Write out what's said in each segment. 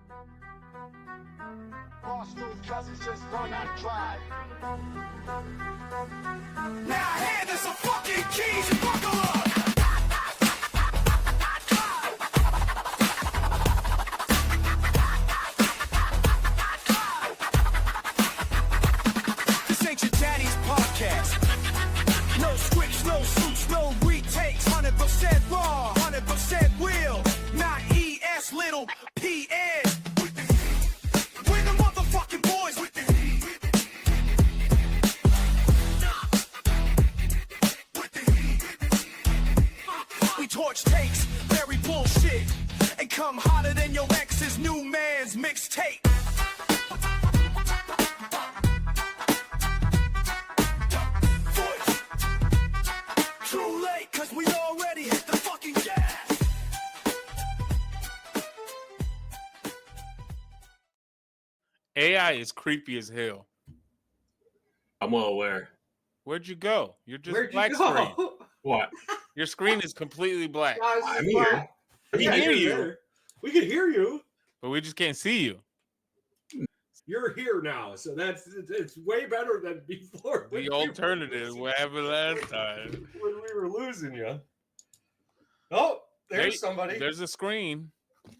Now hand us some fucking keys and buckle up. This ain't your daddy's podcast. No scripts, no suits, no retakes. 100% raw, 100% real. Not ES, little PN. We're the motherfucking boys with the heat. We torch takes, very bullshit, and come hotter than your ex's new man's mixtape. Too late, cause we already hit the fucking gas. AI is creepy as hell. I'm well aware. Where'd you go? You're just Where'd black you screen. go? What? Your screen is completely black, I'm here. We can hear you. there. We can hear you. but we just can't see you. You're here now, so it's way better than before. when The we were alternative, losing- what happened last time? when we were losing you. Oh, there's Hey, somebody. There's a screen,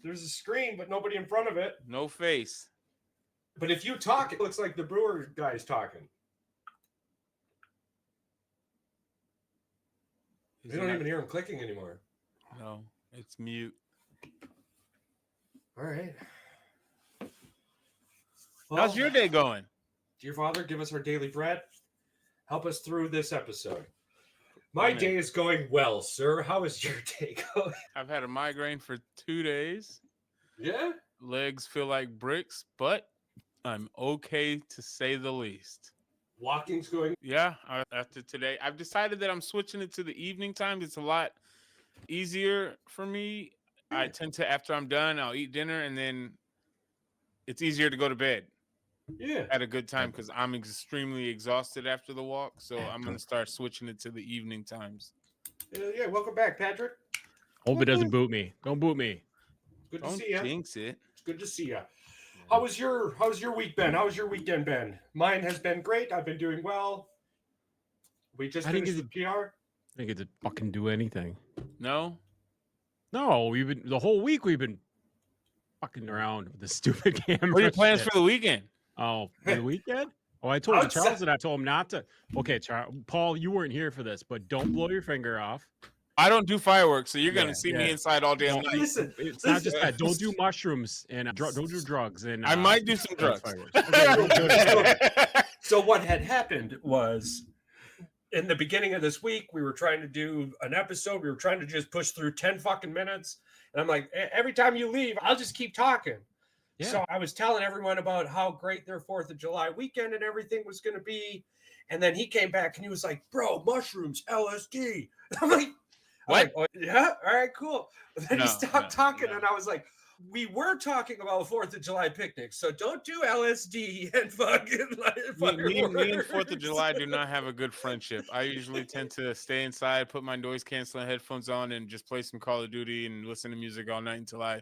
There's a screen, but nobody in front of it. no face. But if you talk, it looks like the brewer guy's talking. Is We it don't not- even hear him clicking anymore. No, it's mute. All right. How's your day going? Dear Father, give us our daily bread. Help us through this episode. My Amen. day is going well, sir. How is your day going? I've had a migraine for 2 days. Yeah? Legs feel like bricks, but I'm okay to say the least. Walking's going. Yeah, after today, I've decided that I'm switching it to the evening time. It's a lot easier for me. I tend to, after I'm done, I'll eat dinner, and then it's easier to go to bed Yeah. at a good time because I'm extremely exhausted after the walk. So I'm going to start switching it to the evening times. Yeah, welcome back, Patrick. Hope it doesn't boot me. Don't boot me. Good to Don't see you. jinx it. It's good to see you. How's your week been? How's your weekend been? Mine has been great. I've been doing well. We just I didn't finished the PR. I didn't get to fucking do anything. No? No, we've been the whole week we've been fucking around with the stupid camera. What are your plans shit. for the weekend? Oh, for the weekend? Oh, I told Outside- Charles that I told him not to. Okay, Charles, Paul, you weren't here for this, but don't blow your finger off. I don't do fireworks, so you're going Yeah, to see yeah. me inside all damn night. Listen, It's not just that. Don't do mushrooms and don't do drugs. And I might do some drugs. fireworks. Okay, don't do it. So what had happened was in the beginning of this week, we were trying to do an episode. We were trying to just push through 10 fucking minutes. And I'm like, every time you leave, I'll just keep talking. Yeah. So I was telling everyone about how great their 4th of July weekend and everything was going to be. And then he came back and he was like, bro, mushrooms, LSD. I'm like, What? "Oh, yeah, all right, cool." And then he No, stopped talking, no. and I was like, "We were talking about 4th of July picnics, so don't do LSD and fucking like Me and fireworks." 4th of July do not have a good friendship. I usually tend to stay inside, put my noise canceling headphones on, and just play some Call of Duty and listen to music all night until I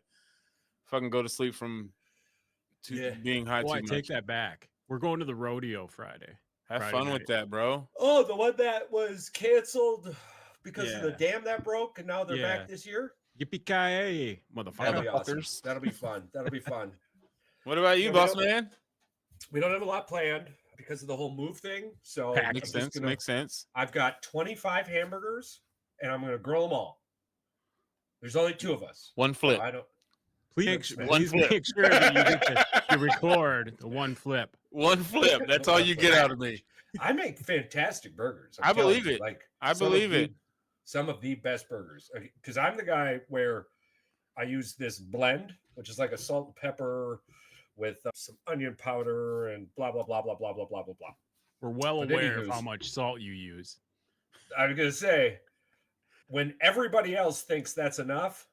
fucking go to sleep from Yeah. being high Oh, I too take much. that back. We're going to the rodeo Friday. Have Friday fun night. with that, bro. Oh, the one that was canceled because of the Yeah. dam that broke, and now they're Yeah. back this year. Yippee-ki-yay, That'll motherfucker. be awesome. Motherfuckers. That'll be fun. That'll be fun. What about you, Yeah, we boss don't- man? We don't have a lot planned because of the whole move thing. So Packed. I'm Makes just sense. gonna- Makes sense. I've got 25 hamburgers, and I'm going to grill them all. There's only 2 of us. One So flip. I don't. Please, One please flip. make sure that you get to record the one flip. One flip. That's all you get out of me. I make fantastic burgers. I telling believe you, it. Like I some of believe the- it. Some of the best burgers, because I'm the guy where I use this blend, which is like a salt and pepper with some onion powder and blah blah blah blah blah blah blah blah blah. We're well But aware of anywho's- how much salt you use. I was gonna say, when everybody else thinks that's enough,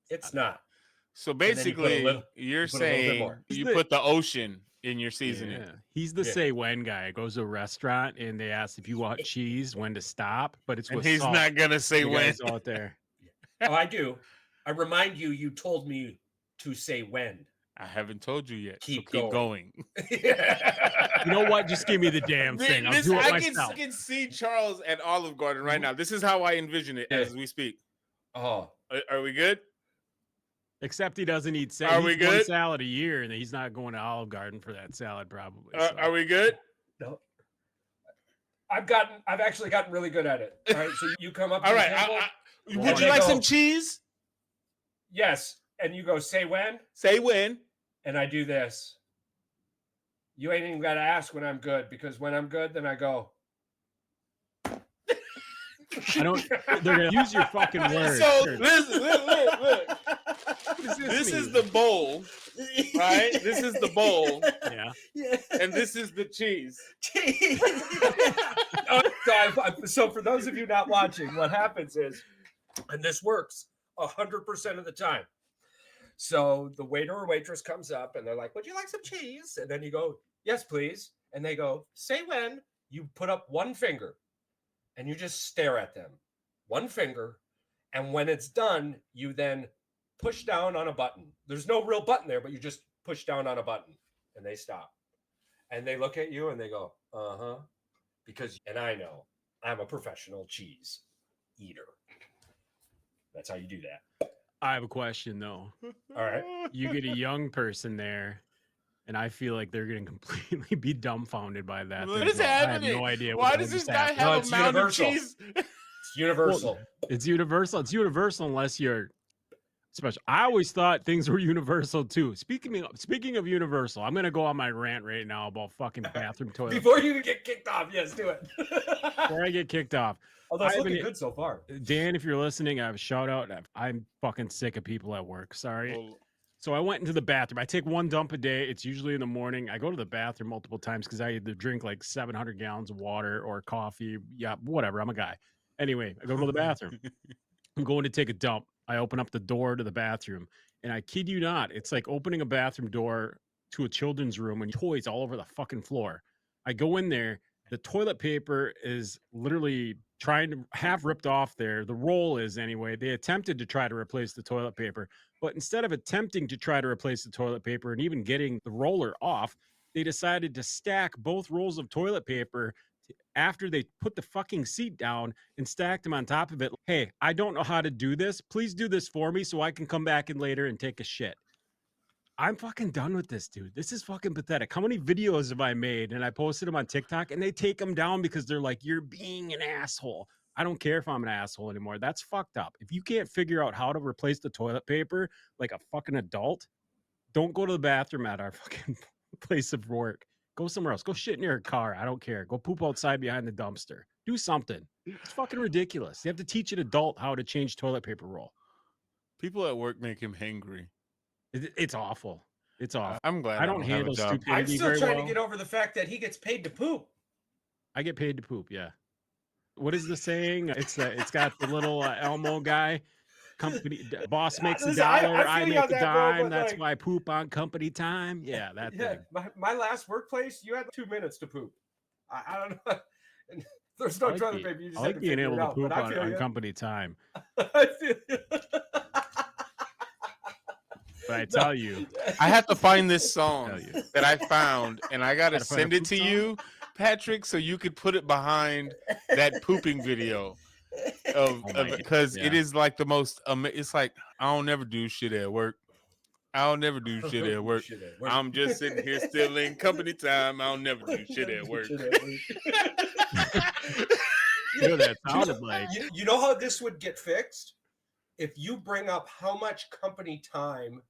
it's not. So then you put a basically, little- you're you put a little bit saying more. you Isn't it- put the ocean in your seasoning. Yeah. He's the Yeah. say when guy. Goes to a restaurant and they ask if you want cheese, when to stop, but it's And with he's salt. not gonna say You when. guys out there. Oh, I do. I remind you. You told me to say when. I haven't told you yet. Keep so keep going. You know what? Just give me the damn thing. I'll do it myself. I can see Charles at Olive Garden right now. This is how I envision it as we speak. Oh, are we good? Except he doesn't eat Are we good? one salad a year, and he's not going to Olive Garden for that salad probably. So. Are we good? no. I've actually gotten really good at it. All right, so you come up. All right. Would you like some cheese? Yes, and you go. Say when. Say when. And I do this. You ain't even got to ask when I'm good, because when I'm good, then I go. I don't. They're gonna use your fucking words. So listen, look. This is the bowl, right? This is the bowl. Yeah. And this is the cheese. So for those of you not watching, what happens is, and this works 100% of the time. So the waiter or waitress comes up and they're like, "Would you like some cheese?" And then you go, "Yes, please." And they go, "Say when." You put up one finger and you just stare at them. One finger. And when it's done, you then push down on a button. There's no real button there, but you just push down on a button and they stop. And they look at you and they go, "Uh-huh." And I know I'm a professional cheese eater. That's how you do that. I have a question though. All right. You get a young person there, and I feel like they're going to completely be dumbfounded by that. What is happening? I have no idea. Why does this guy have a mound of cheese? It's universal. Well, it's universal. It's universal unless you're special. I always thought things were universal too. Speaking of universal, I'm going to go on my rant right now about fucking bathroom toilets. Before you get kicked off, yes, do it. Before I get kicked off. Although it's looking good so far. Dan, if you're listening, I have a shout out. I'm fucking sick of people at work. Sorry. Well, So I went into the bathroom. I take one dump a day. It's usually in the morning. I go to the bathroom multiple times because I either drink like 700 gallons of water or coffee. Yeah, whatever. I'm a guy. Anyway, I go to the bathroom. I'm going to take a dump. I open up the door to the bathroom, and I kid you not, it's like opening a bathroom door to a children's room and toys all over the fucking floor. I go in there. The toilet paper is literally trying to half ripped off there. The roll is anyway. They attempted to try to replace the toilet paper, but instead of attempting to try to replace the toilet paper and even getting the roller off, they decided to stack both rolls of toilet paper after they put the fucking seat down and stacked them on top of it. Hey, I don't know how to do this. Please do this for me so I can come back in later and take a shit. I'm fucking done with this, dude. This is fucking pathetic. How many videos have I made and I posted them on TikTok and they take them down because they're like, "You're being an asshole." I don't care if I'm an asshole anymore. That's fucked up. If you can't figure out how to replace the toilet paper like a fucking adult, don't go to the bathroom at our fucking place of work. Go somewhere else. Go shit in your car. I don't care. Go poop outside behind the dumpster. Do something. It's fucking ridiculous. You have to teach an adult how to change toilet paper roll. people at work make him hangry. It's awful. It's awful. I'm glad I don't have a handle job. stupidity I'm still very trying well. to get over the fact that he gets paid to poop. I get paid to poop. Yeah. What is the saying? It's got the little Elmo guy. Company boss makes a Listen, dollar. I I feel you make on a that, bro, dime. but, That's like- why I poop on company time. Yeah, that Yeah, thing. my last workplace, you had 2 minutes to poop. I don't know. And there's no toilet paper. You just I had like to being figure able it to out, poop but I feel on you. company time. I feel you. But I tell you, I have to find this song Tell you. that I found, and I gotta Gotta find a send it poop to song? you, Patrick, so you could put it behind that pooping video of Oh my because God, it yeah. is like the most. It's like I don't never do shit at work. I'll never do shit at work. Shit at work. I'm just sitting here still in company time. I'll never do shit at work. You know what that sounded like. You know how this would get fixed? If you bring up how much company time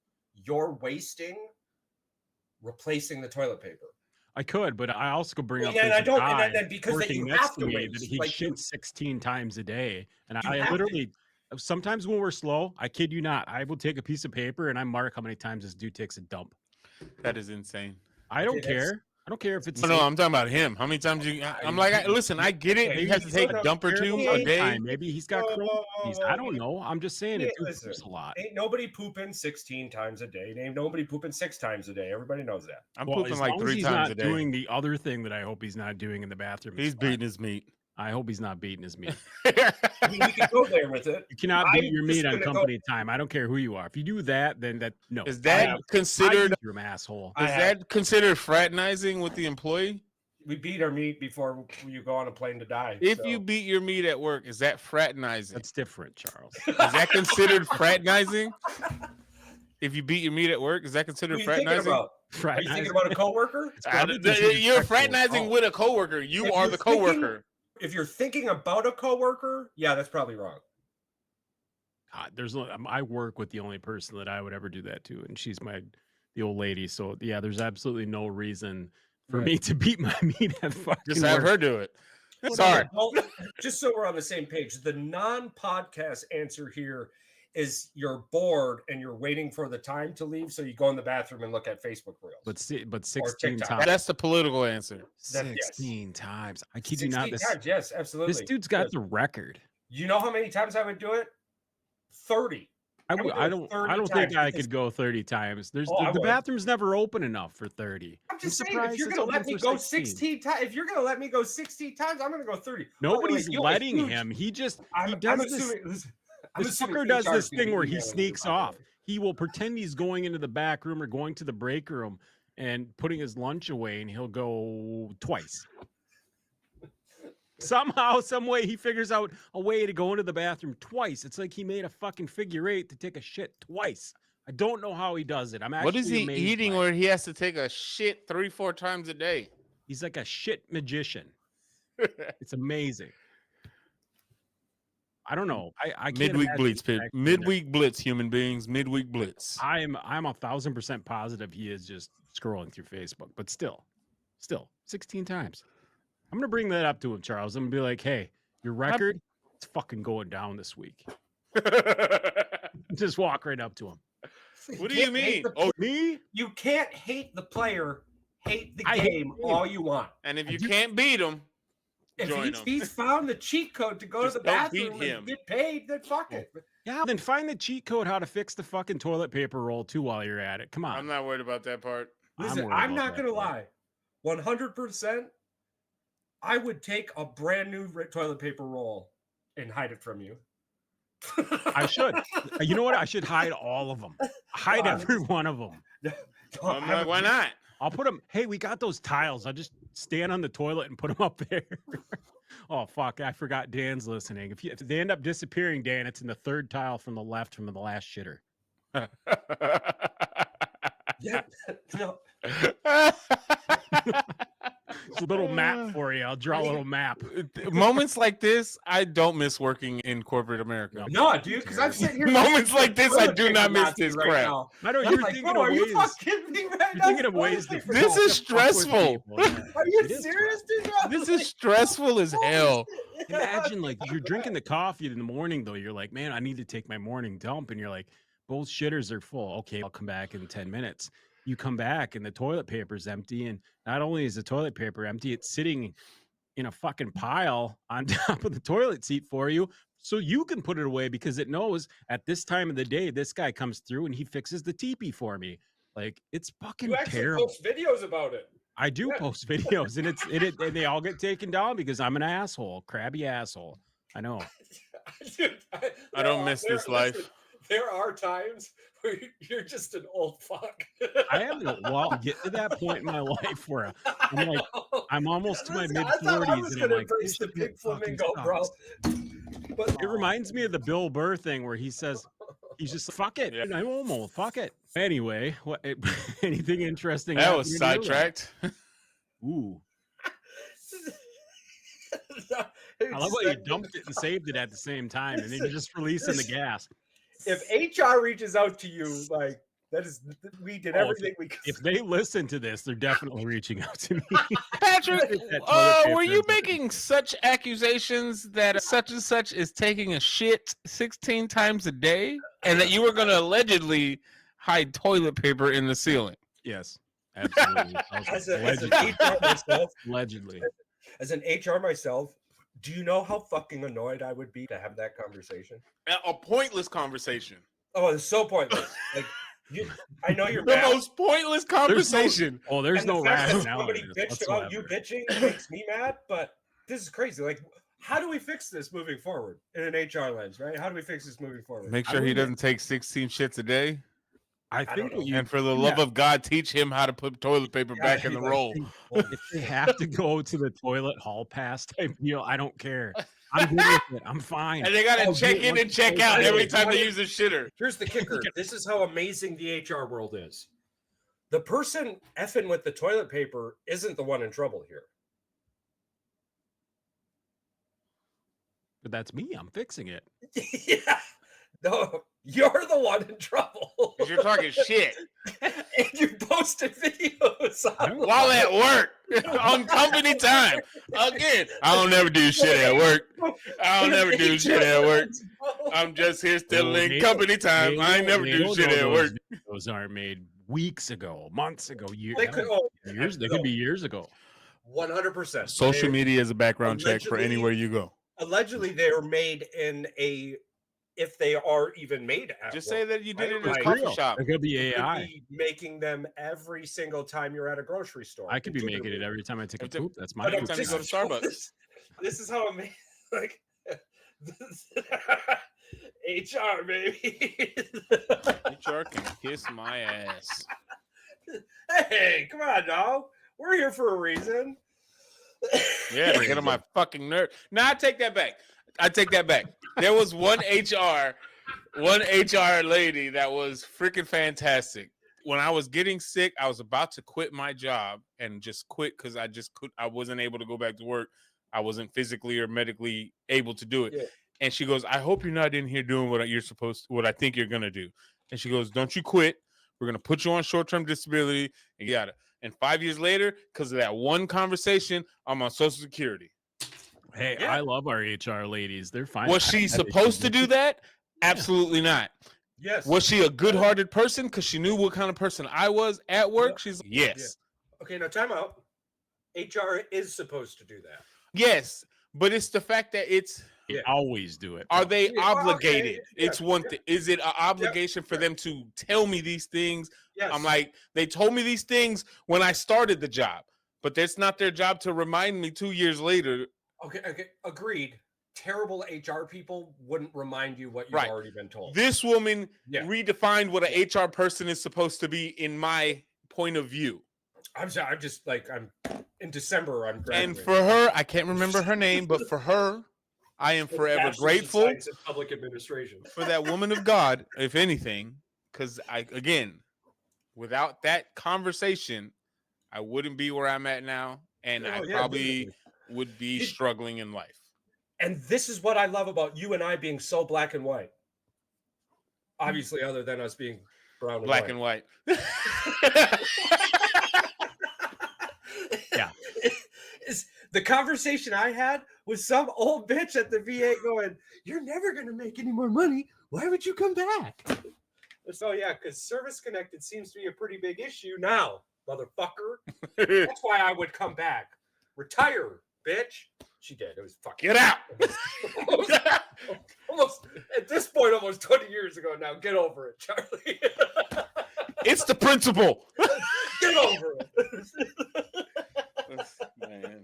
you're wasting replacing the toilet paper. I could, but I also could bring up. Yeah, and there's I a don't, guy and then because that working you next have to to me waste. that he Like you, shits 16 times a day, and You I have to. literally. Sometimes when we're slow, I kid you not, I will take a piece of paper and I mark how many times this dude takes a dump. That is insane. I don't Okay, that's- care. I don't care if it's. No, I'm talking about him. How many times I'm like, listen, I get it. You have to take a dump or two a day. Maybe he's got Whoa, Crohn's whoa, disease. whoa, I don't know. I'm just saying it Yeah, listen. poops a lot. ain't nobody pooping 16 times a day. Ain't nobody pooping 6 times a day. Everybody knows that. I'm Well, pooping as like long as 3 he's times not a day. doing the other thing that I hope he's not doing in the bathroom. He's it's fine. beating his meat. I hope he's not beating his meat. I mean, we can go there with it. You cannot beat your I'm meat just on gonna go- company time. I don't care who you are. If you do that, then no. Is that considered? You're an asshole. Is that considered fraternizing with the employee? We beat our meat before you go on a plane to die. If so. you beat your meat at work, is that fraternizing? That's different, Charles. Is that considered fraternizing? If you beat your meat at work, is that considered What are you thinking fraternizing? about? Are you thinking about a coworker? You're fraternizing with a coworker. You If are you're the coworker. If you're thinking about a coworker, yeah, that's probably wrong. God, I work with the only person that I would ever do that to, and she's the old lady. So yeah, there's absolutely no reason for me to beat my meat at fucking Just have work. her do it. Well, Sorry. Well, just so we're on the same page, the non-podcast answer here is you're bored and you're waiting for the time to leave, so you go in the bathroom and look at Facebook Reels. But 16 TikTok. times. That's the political answer. 16 times. I kid you 16 not. times, yes, absolutely. This dude's got Yes. the record. You know how many times I would do it? 30. I would do don't. it 30 I don't times think I because- could go 30 times. I The would. bathroom's never open enough for 30. I'm just saying, surprised if you're it's gonna let open me for go 16 times, if you're gonna let me go 16 times, I'm gonna go 30. Nobody's you have a letting huge- him. He just I'm he does this. assuming, listen, I'm This assuming fucker does HR this is gonna thing be where he emailing you, sneaks by the way. off. He will pretend he's going into the back room or going to the break room and putting his lunch away, and he'll go twice. Somehow, some way, he figures out a way to go into the bathroom twice. It's like he made a fucking figure eight to take a shit twice. I don't know how he does it. I'm actually What is he amazed eating by it. where he has to take a shit 3-4 times a day? He's like a shit magician. It's amazing. I don't know. I can't Midweek imagine blitz, he's actually midweek blitz, human beings. Midweek blitz. I'm 1,000% positive he is just scrolling through Facebook, but still 16 times. I'm gonna bring that up to him, Charles. I'm gonna be like, hey, your record, it's fucking going down this week. Just walk right up to him. What do you can't hate mean? the- Oh, Me? You can't hate the player, hate the I hate game the game. all you want. and if I you do- can't beat him, If join he's, him. he's found the cheat code to go Just to the don't beat bathroom him. and get paid, then fuck it. Yeah, then find the cheat code how to fix the fucking toilet paper roll too while you're at it. Come on. I'm not worried about that part. Listen, worried I'm about not that gonna part. lie. 100%, I would take a brand new toilet paper roll and hide it from you. I should. You know what? I should hide all of them. Hide every one of them. I'm like, why not? I'll put them. Hey, we got those tiles. I'll just stand on the toilet and put them up there. Oh fuck! I forgot Dan's listening. If they end up disappearing, Dan, it's in the third tile from the left from the last shitter. Yeah, no, It's a little map for you. I'll draw a little map. Moments like this, I don't miss working in corporate America. no, dude, because I'm sitting here. Moments like this, I toilet do paper not miss Nazi this right crap. now. I know I'm you're like, thinking bro, of are you ways. fucking me right You're now? thinking of ways to. This is fuck with stressful. people, yeah. Are you It is serious, dude? This is stressful as hell. Imagine like you're drinking the coffee in the morning though. You're like, man, I need to take my morning dump, and you're like, both shitters are full. Okay, I'll come back in 10 minutes. You come back and the toilet paper's empty, and not only is the toilet paper empty, it's sitting in a fucking pile on top of the toilet seat for you, so you can put it away because it knows at this time of the day this guy comes through and he fixes the teepee for me. Like it's fucking You actually terrible. post videos about it. I do Yeah. post videos, and and they all get taken down because I'm an asshole, crabby asshole. I know. Dude, I don't miss this life. listen, there are times where you're just an old fuck. I am well get to that point in my life where I'm like I'm almost to my Listen, mid I thought I 40s, was and I'm gonna like, embrace this the shit big fucking flamingo, bro. sucks. But It reminds me of the Bill Burr thing where he says he's just fuck it, Yeah. I'm almost fuck it. Anyway, what? Anything interesting? That was happening in your life? sidetracked. Ooh, I love how you dumped it and saved it at the same time, and then you're just releasing the gas. If HR reaches out to you, like that is, we did Oh, everything we could. If they listen to this, they're definitely reaching out to me. Patrick, That toilet were paper you is- making such accusations that such and such is taking a shit 16 times a day, and that you were going to allegedly hide toilet paper in the ceiling? Yes, absolutely. As an Allegedly. HR myself, Allegedly. as an HR myself, do you know how fucking annoyed I would be to have that conversation? A pointless conversation. Oh, it's so pointless. Like, I know you're The mad. most pointless conversation. Oh, there's And the no fact that rationale. somebody in this bitched about you whatsoever. bitching makes me mad, but this is crazy. Like, how do we fix this moving forward in an HR lens, right? How do we fix this moving forward? Make sure he doesn't take 16 shits a day. I don't think know. what you And for the love of God, teach him how to put toilet paper back in the roll. if they have to go to the toilet hall pass type deal, I don't care. I'm good with it. I'm fine. And they got to Oh, check dude, in what- and check out oh, every dude, time what- they use a shitter. Here's the kicker. This is how amazing the HR world is. The person effing with the toilet paper isn't the one in trouble here. But that's me. I'm fixing it. Yeah. No, you're the one in trouble. Because you're talking shit And you posted videos on while at work on company time. Again, I don't never do shit at work. I don't never do shit at work. I'm just here stealing They- company time. I ain't never they do don't shit know at work. Those aren't made weeks ago, months ago, years. They could, oh, Years. They could be years ago. 100%. Social media is a background check for Allegedly- anywhere you go. Allegedly, they are made in a, if they are even made at Just work. say that you did it in a Right. coffee shop. It could be You could AI. be making them every single time you're at a grocery store. I could be making it every time I take a Every time- poop. That's my every poop. time you go to Starbucks. This is how amazing, like, HR, baby. HR can kiss my ass. Hey, come on, dog. We're here for a reason. Yeah, to get on my fucking nerve. No, I take that back. I take that back. There was one HR lady that was freaking fantastic. When I was getting sick, I was about to quit my job and just quit because I wasn't able to go back to work. I wasn't physically or medically able to do it. Yeah. And she goes, I hope you're not in here doing what I think you're gonna do. And she goes, don't you quit. We're gonna put you on short-term disability and you gotta. And 5 years later, because of that one conversation, I'm on Social Security. Hey, Yeah. I love our HR ladies. They're fine. Was she supposed to do that? Absolutely not. Yes. Was she a good-hearted person because she knew what kind of person I was at work? She's yes. Okay, now time out. HR is supposed to do that. Yes, but it's the fact that it's They always do it. are they Yeah, well, okay, obligated? yeah, It's one thing. Is it an obligation for them to tell me these things? Yes. I'm like, they told me these things when I started the job, but that's not their job to remind me 2 years later. Okay, agreed. Terrible HR people wouldn't remind you what you've Right. already been told. This woman Yeah. redefined what an HR person is supposed to be in my point of view. I'm sorry. I'm just like I'm in December. I'm And graduating. for her, I can't remember her name, but for her, I am forever Bachelor's in grateful Science and Public Administration. for that woman of God, if anything, because again, without that conversation, I wouldn't be where I'm at now, and I Oh, yeah, probably definitely. would be It- struggling in life. And this is what I love about you and I being so black and white. Obviously, other than us being brown and Black white. and white. Yeah. Is the conversation I had with some old bitch at the VA going, "You're never going to make any more money. Why would you come back?" So yeah, because service connected seems to be a pretty big issue now, motherfucker. That's why I would come back. Retire, bitch. She did. It was fucking. Get out. almost at this point, almost 20 years ago now. Get over it, Charlie. It's the principle. Get over it. Man.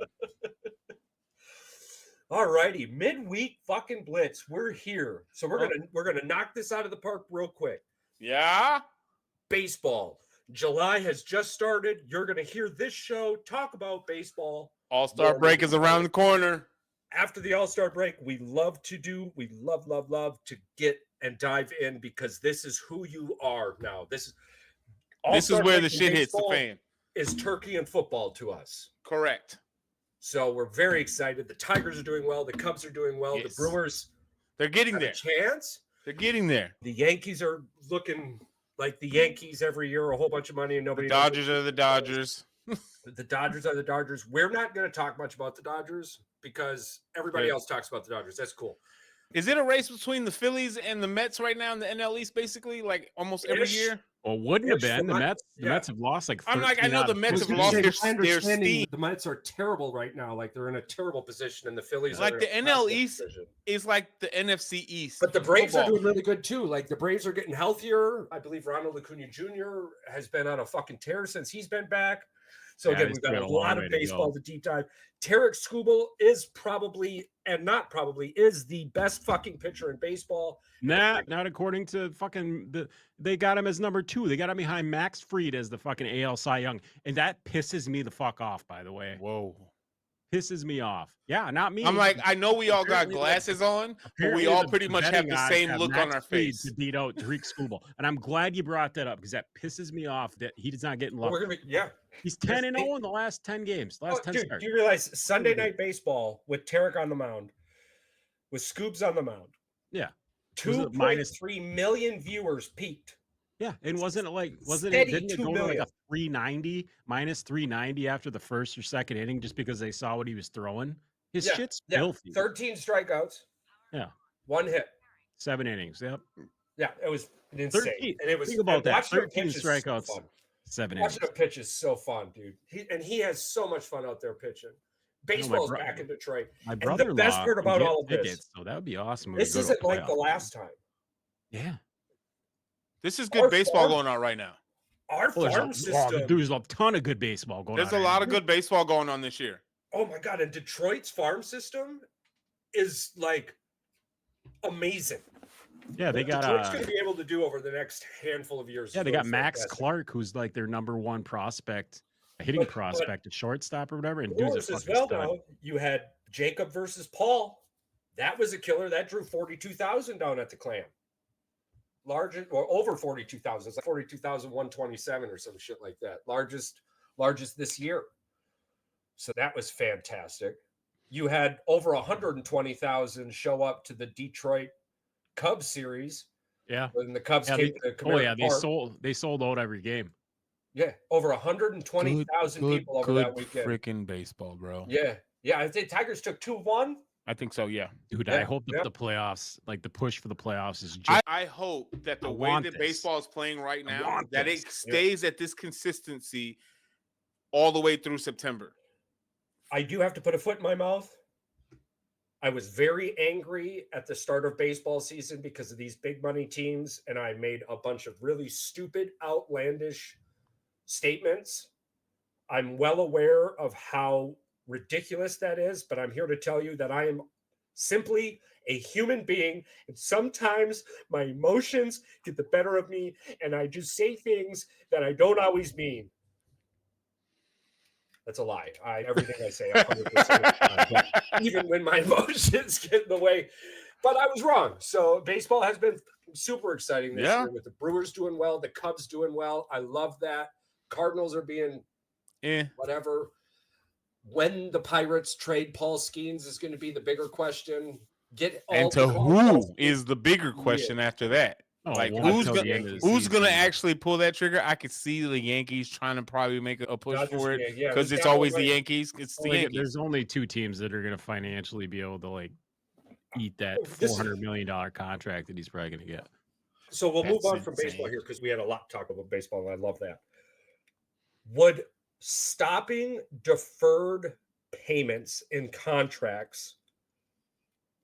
All righty, midweek fucking blitz. We're here, so we're gonna knock this out of the park real quick. Yeah. Baseball. July has just started. You're gonna hear this show talk about baseball All-Star break is around the corner. after the All-Star break. We love to get and dive in because this is who you are now. This is All-Star where the break in shit hits the baseball fan. Is turkey and football to us. Correct. So we're very excited. The Tigers are doing well. The Cubs are doing well. Yes. The Brewers They're getting have there. a chance. They're getting there. The Yankees are looking like the Yankees every year, a whole bunch of money, and The nobody. Dodgers are the Dodgers. The Dodgers are the Dodgers. We're not going to talk much about the Dodgers because everybody Good. else talks about the Dodgers. That's cool. Is it a race between the Phillies and the Mets right now in the NL East, basically, like almost every Ish. year? Well, wouldn't have Yes, been. The the Mets. The yeah. Mets have lost like. I'm like, I 13 know out the of Mets have 14. lost My their understanding, steam. The Mets are terrible right now. Like they're in a terrible position, and the Phillies Like are the in a NL positive East position. Is like the NFC East. But the Braves are football. doing really good too. Like the Braves are getting healthier. I believe Ronald Acuna Jr. has been on a fucking tear since he's been back. So Yeah, again, they we've still got got a a long lot way of to baseball go. to deep dive. Tarek Skubal is probably, and not probably, is the best fucking pitcher in baseball. Nah, not according to they got him as number 2. They got him behind Max Fried as the fucking AL Cy Young. And that pisses me the fuck off, by the way. Whoa. Pisses me off. Yeah, not me. I'm like, I know we all got Apparently, glasses on, but apparently we all the pretty much have betting the odds same have look on Max our Fried face. to beat out Tariq Skubal. And I'm glad you brought that up because that pisses me off that he does not get in love. We're gonna be, yeah. He's 10-0 in the last 10 games. Last 10 Dude, starts. do you realize Sunday Night Baseball with Tarek on the mound, with Scoobs on the mound? Yeah. Was it 2.3 million viewers peaked. Yeah, and wasn't it Steady didn't it 2 go to like million. a 390 minus 390 after the first or second inning just because they saw what he was throwing? His shit's filthy. 13 strikeouts. Yeah. 1 hit. 7 innings. Yep. Yeah, it was insane. 13. And it was Think about that. watching him 13 pitch is so strikeouts, fun. 7 innings. Watching him pitch is so fun, dude. He has so much fun out there pitching. Baseball's back in Detroit. My And brother-in-law the best part can about get all of this, tickets, so that would be awesome. when we this go to a isn't like the playoff last game. time. Yeah. This is Our good baseball farm- going on right now. Our Well, farm system. there's a ton of good baseball going There's on. a lot of good baseball going on this year. Oh my god! And Detroit's farm system is like amazing. Yeah, they got Detroit's going to be able to do over the next handful of years. yeah, is they got really Max fantastic. Clark, who's like their number 1 prospect, a hitting But- prospect, a shortstop or whatever, and dude's a Brewers as fucking well. stud. Now you had Jacob versus Paul. That was a killer. That drew 42,000 down at the Clam. Larger or over 42,000. It's like 42,127 or some shit like that. Largest this year. So that was fantastic. You had over 120,000 show up to the Detroit Cubs series. Yeah. When the Cubs Yeah, came to Comerica Park. they sold out every game. Yeah, over 120,000 people over that weekend. Freaking baseball, bro. Yeah. I think Tigers took 2-1. I think so. Yeah. Dude, Yeah, I hope that yeah. the playoffs, like the push for the playoffs is just I hope that the I way want that this. baseball is playing right I now, want that this. it stays at this consistency all the way through September. I do have to put a foot in my mouth. I was very angry at the start of baseball season because of these big money teams, and I made a bunch of really stupid, outlandish statements. I'm well aware of how ridiculous that is, but I'm here to tell you that I am simply a human being, and sometimes my emotions get the better of me, and I just say things that I don't always mean. That's a lie. Everything I say, 100%, even when my emotions get in the way. But I was wrong. So baseball has been super exciting this year with the Brewers doing well, the Cubs doing well. I love that. Cardinals are being whatever. When the Pirates trade Paul Skeens is going to be the bigger question. And to who is the bigger question after that? Oh, like well, who's until the gonna end of the who's gonna season. actually pull that trigger? I could see the Yankees trying to probably make a push Dodgers, for it yeah, because we it's got always one the right. Yankees. It's the Like, Yankees. there's only 2 teams that are going to financially be able to like eat that This- $400 million contract that he's probably going to get. So we'll move That's on from baseball insane. here because we had a lot to talk about baseball, and I love that. Would stopping deferred payments in contracts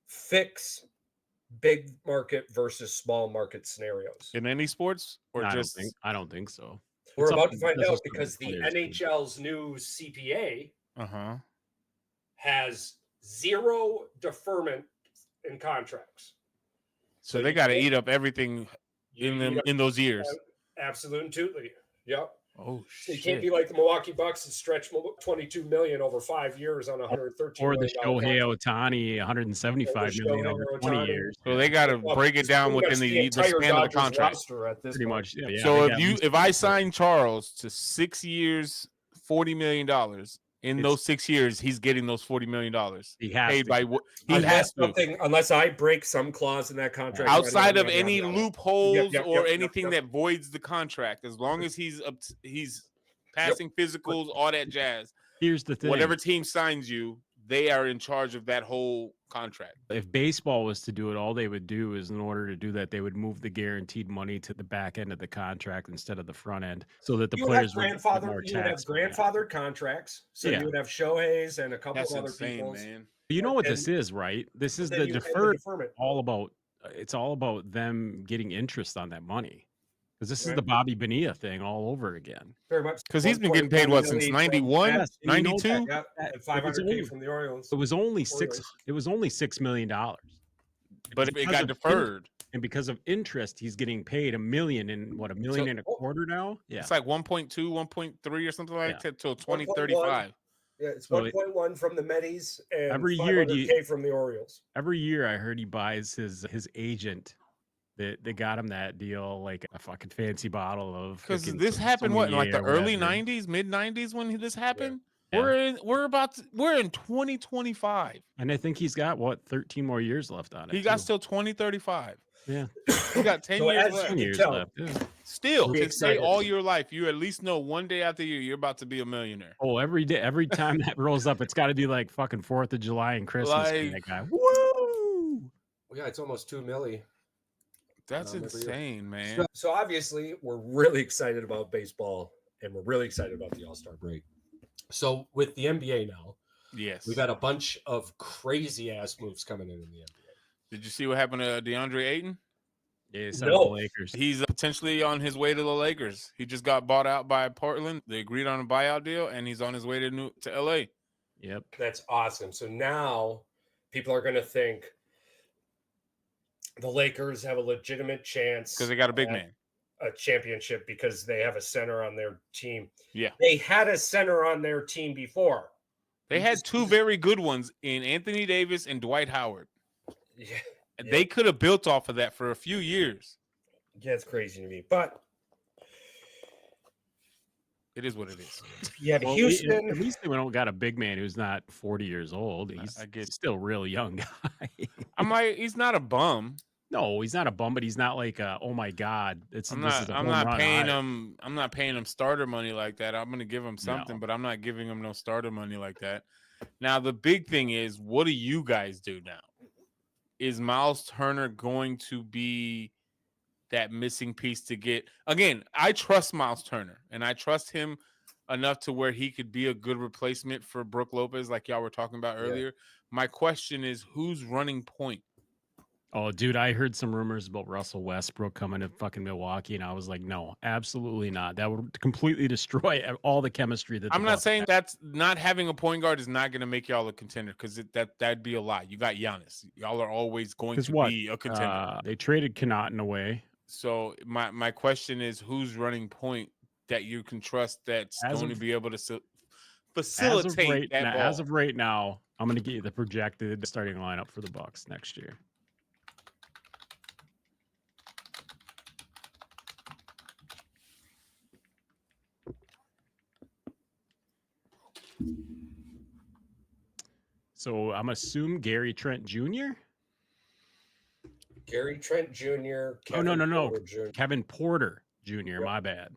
fix big market versus small market scenarios? In any sports or No, just I don't think so. We're It's up about to find that's out up to because the players, too. NHL's new CPA uh-huh. has 0 deferment in contracts. So So they you got to can't- eat up everything in them in those years. Absolutely. Yep. Oh So you shit. can't be like the Milwaukee Bucks and stretch 22 million over 5 years on 113 Or the million Shohei Otani, 175 million Shohei over 20 Ohtani. years. So they got to Well, break it it's down pretty within much the entire span of the Dodgers contract. roster at this Pretty point. much. Yeah, So they got if I sign Charles to 6 years, $40 million, in those 6 years, he's getting those $40 million he has paid to. by what he has to. Unless I break some clause in that contract. Outside of yada, any yada, yada. loopholes Yep, or yep, anything yep. that voids the contract, as long as he's passing physicals, all that jazz. Here's the thing. Whatever team signs you, they are in charge of that whole contract. If baseball was to do it, all they would do is in order to do that, they would move the guaranteed money to the back end of the contract instead of the front end so that the You would have players would get more grandfathered. You would have tax. on that. grandfathered contracts. So Yeah. you would have Shohei's and a couple That's of other insane, people. man. You know what And this is, right? This is Then the you have deferred deferment. all about it's all about them getting interest on that money. Because this is Right. the Bobby Bonilla thing all over again. Very much. Because he's been getting paid, what, 1.1 since million 91, Yes, and you know 92? Yeah, That- and it was 500K only- from the Orioles. It was only Orioles. $6 million. But it Because got of deferred. And because of interest, he's getting paid $1 million and what, $1 million and a quarter now? Yeah. It's like 1.2, 1.3 or something like that till 2035. Yeah, it's So 1.1 from the Metis and every year 500K from the Orioles. every year I heard he buys his agent that they got him that deal, like a fucking fancy bottle of. Because freaking this happened what, in like the Sommelier or early whatever. 90s, mid 90s when this happened? Yeah. We're in 2025. And I think he's got what 13 more years left on it. He got too. still 2035. Yeah. He got 10 So years as left. you 10 can years tell, left. Yeah. Still, Be to say excited. all your life, you at least know one day out the year you're about to be a millionaire. Oh, every day, every time that rolls up, it's got to be like fucking 4th of July and Christmas. for Like- that guy. Woo! Yeah, it's almost 2 million. That's every year. insane, man. So obviously, we're really excited about baseball, and we're really excited about the All-Star break. So with the NBA now, Yes. we've got a bunch of crazy ass moves coming in the NBA. Did you see what happened to DeAndre Ayton? Yeah, No. the Lakers. He's potentially on his way to the Lakers. He just got bought out by Portland. They agreed on a buyout deal, and he's on his way to LA. Yep. That's awesome. So now people are going to think the Lakers have a legitimate chance Because they got a big at man. a championship because they have a center on their team. Yeah. They had a center on their team before. They had two very good ones in Anthony Davis and Dwight Howard. Yeah, And Yeah. They could have built off of that for a few years. yeah, it's crazy to me. But It is what it is. you have Well, Houston. at least they don't got a big man who's not 40 years old. He's I get- still a real young guy. I'm like, he's not a bum. No, he's not a bum, but he's not like, oh my god, this I'm is not. a I'm home not run paying hire. him. I'm not paying him starter money like that. I'm gonna give him something, No. but I'm not giving him no starter money like that. Now the big thing is, what do you guys do now? Is Miles Turner going to be that missing piece to get? Again, I trust Miles Turner, and I trust him enough to where he could be a good replacement for Brook Lopez, like y'all were talking about earlier. My question is, who's running point? Oh, dude, I heard some rumors about Russell Westbrook coming to fucking Milwaukee, and I was like, no, absolutely not. That would completely destroy all the chemistry that. I'm the not Bucks saying have. that's not having a point guard is not going to make y'all a contender, because that'd be a lie. You got Giannis. Y'all are always going 'Cause to what? be a contender. They traded Connaughton away. So my question is, who's running point that you can trust that's As going of- to be able to As facilitate that ball? as of right now, I'm going to get you the projected starting lineup for the Bucks next year. So I'm assuming Gary Trent Jr. Gary Trent Jr. Oh, no. Porter Jr. Kevin Porter Jr. My bad.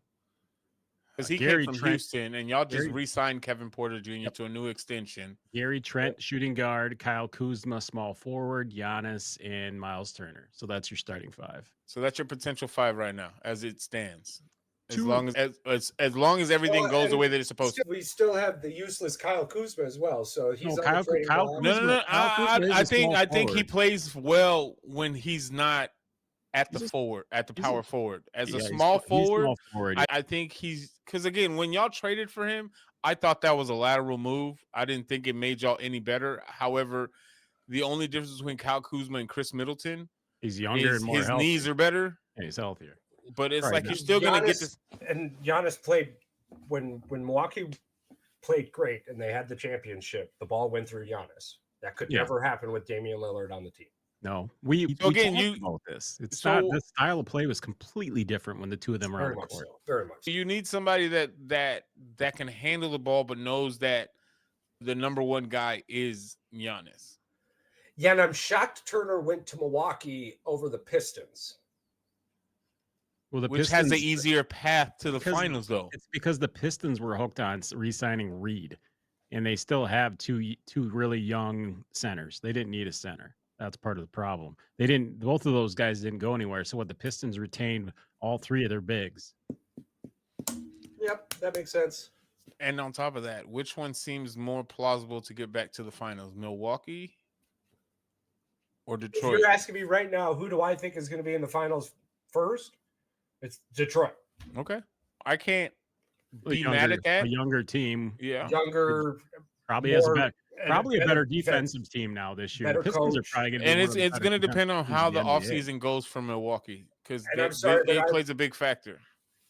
Because he Gary came from Trent- Houston, and y'all just Gary- re-signed Kevin Porter Jr. to a new extension. Gary Trent, shooting guard, Kyle Kuzma, small forward, Giannis, and Miles Turner. So that's your starting five. So that's your potential five right now, as it stands. As Two- long as everything Well, goes the and way that it's supposed to. We still have the useless Kyle Kuzma as well. So he's No, on the Kyle- trading Kyle block. Kuzma- No. Kyle Kuzma is I a think small he forward. plays well when he's not at the He's a- forward, at the he's a- power forward. As a Yeah, he's small he's forward, small forward. I think he's, because again, when y'all traded for him, I thought that was a lateral move. I didn't think it made y'all any better. However, the only difference between Kyle Kuzma and Chris Middleton He's younger is and more his healthy. knees are better. Yeah, he's healthier. But it's Right like now. you're still gonna get Giannis- this. And Giannis played when Milwaukee played great and they had the championship. The ball went through Giannis. That could Yeah. never happen with Damian Lillard on the team. No, we So again, talked you- about this. It's so- not. The style of play was completely different when the two of them were on Very the much court. so. Very much. You need somebody that can handle the ball, but knows that the number one guy is Giannis. Yeah, and I'm shocked Turner went to Milwaukee over the Pistons. Well, the Which has an Pistons- easier path to the because- finals, though. It's because the Pistons were hooked on re-signing Reed, and they still have two really young centers. They didn't need a center. That's part of the problem. They didn't. Both of those guys didn't go anywhere. So what? The Pistons retained all three of their bigs. Yep, that makes sense. And on top of that, which one seems more plausible to get back to the finals, Milwaukee or If Detroit? you're asking me right now, who do I think is going to be in the finals first? It's Detroit. Okay. I can't A be mad at that. A younger team. Yeah. Younger, Probably has a more- better, and probably a better defense. defensive team now this year. Better The Pistons are coach. probably going to be And one of the it's better going to depend defensive on teams how in the NBA. offseason goes for Milwaukee because And I'm sorry, but it plays a big factor.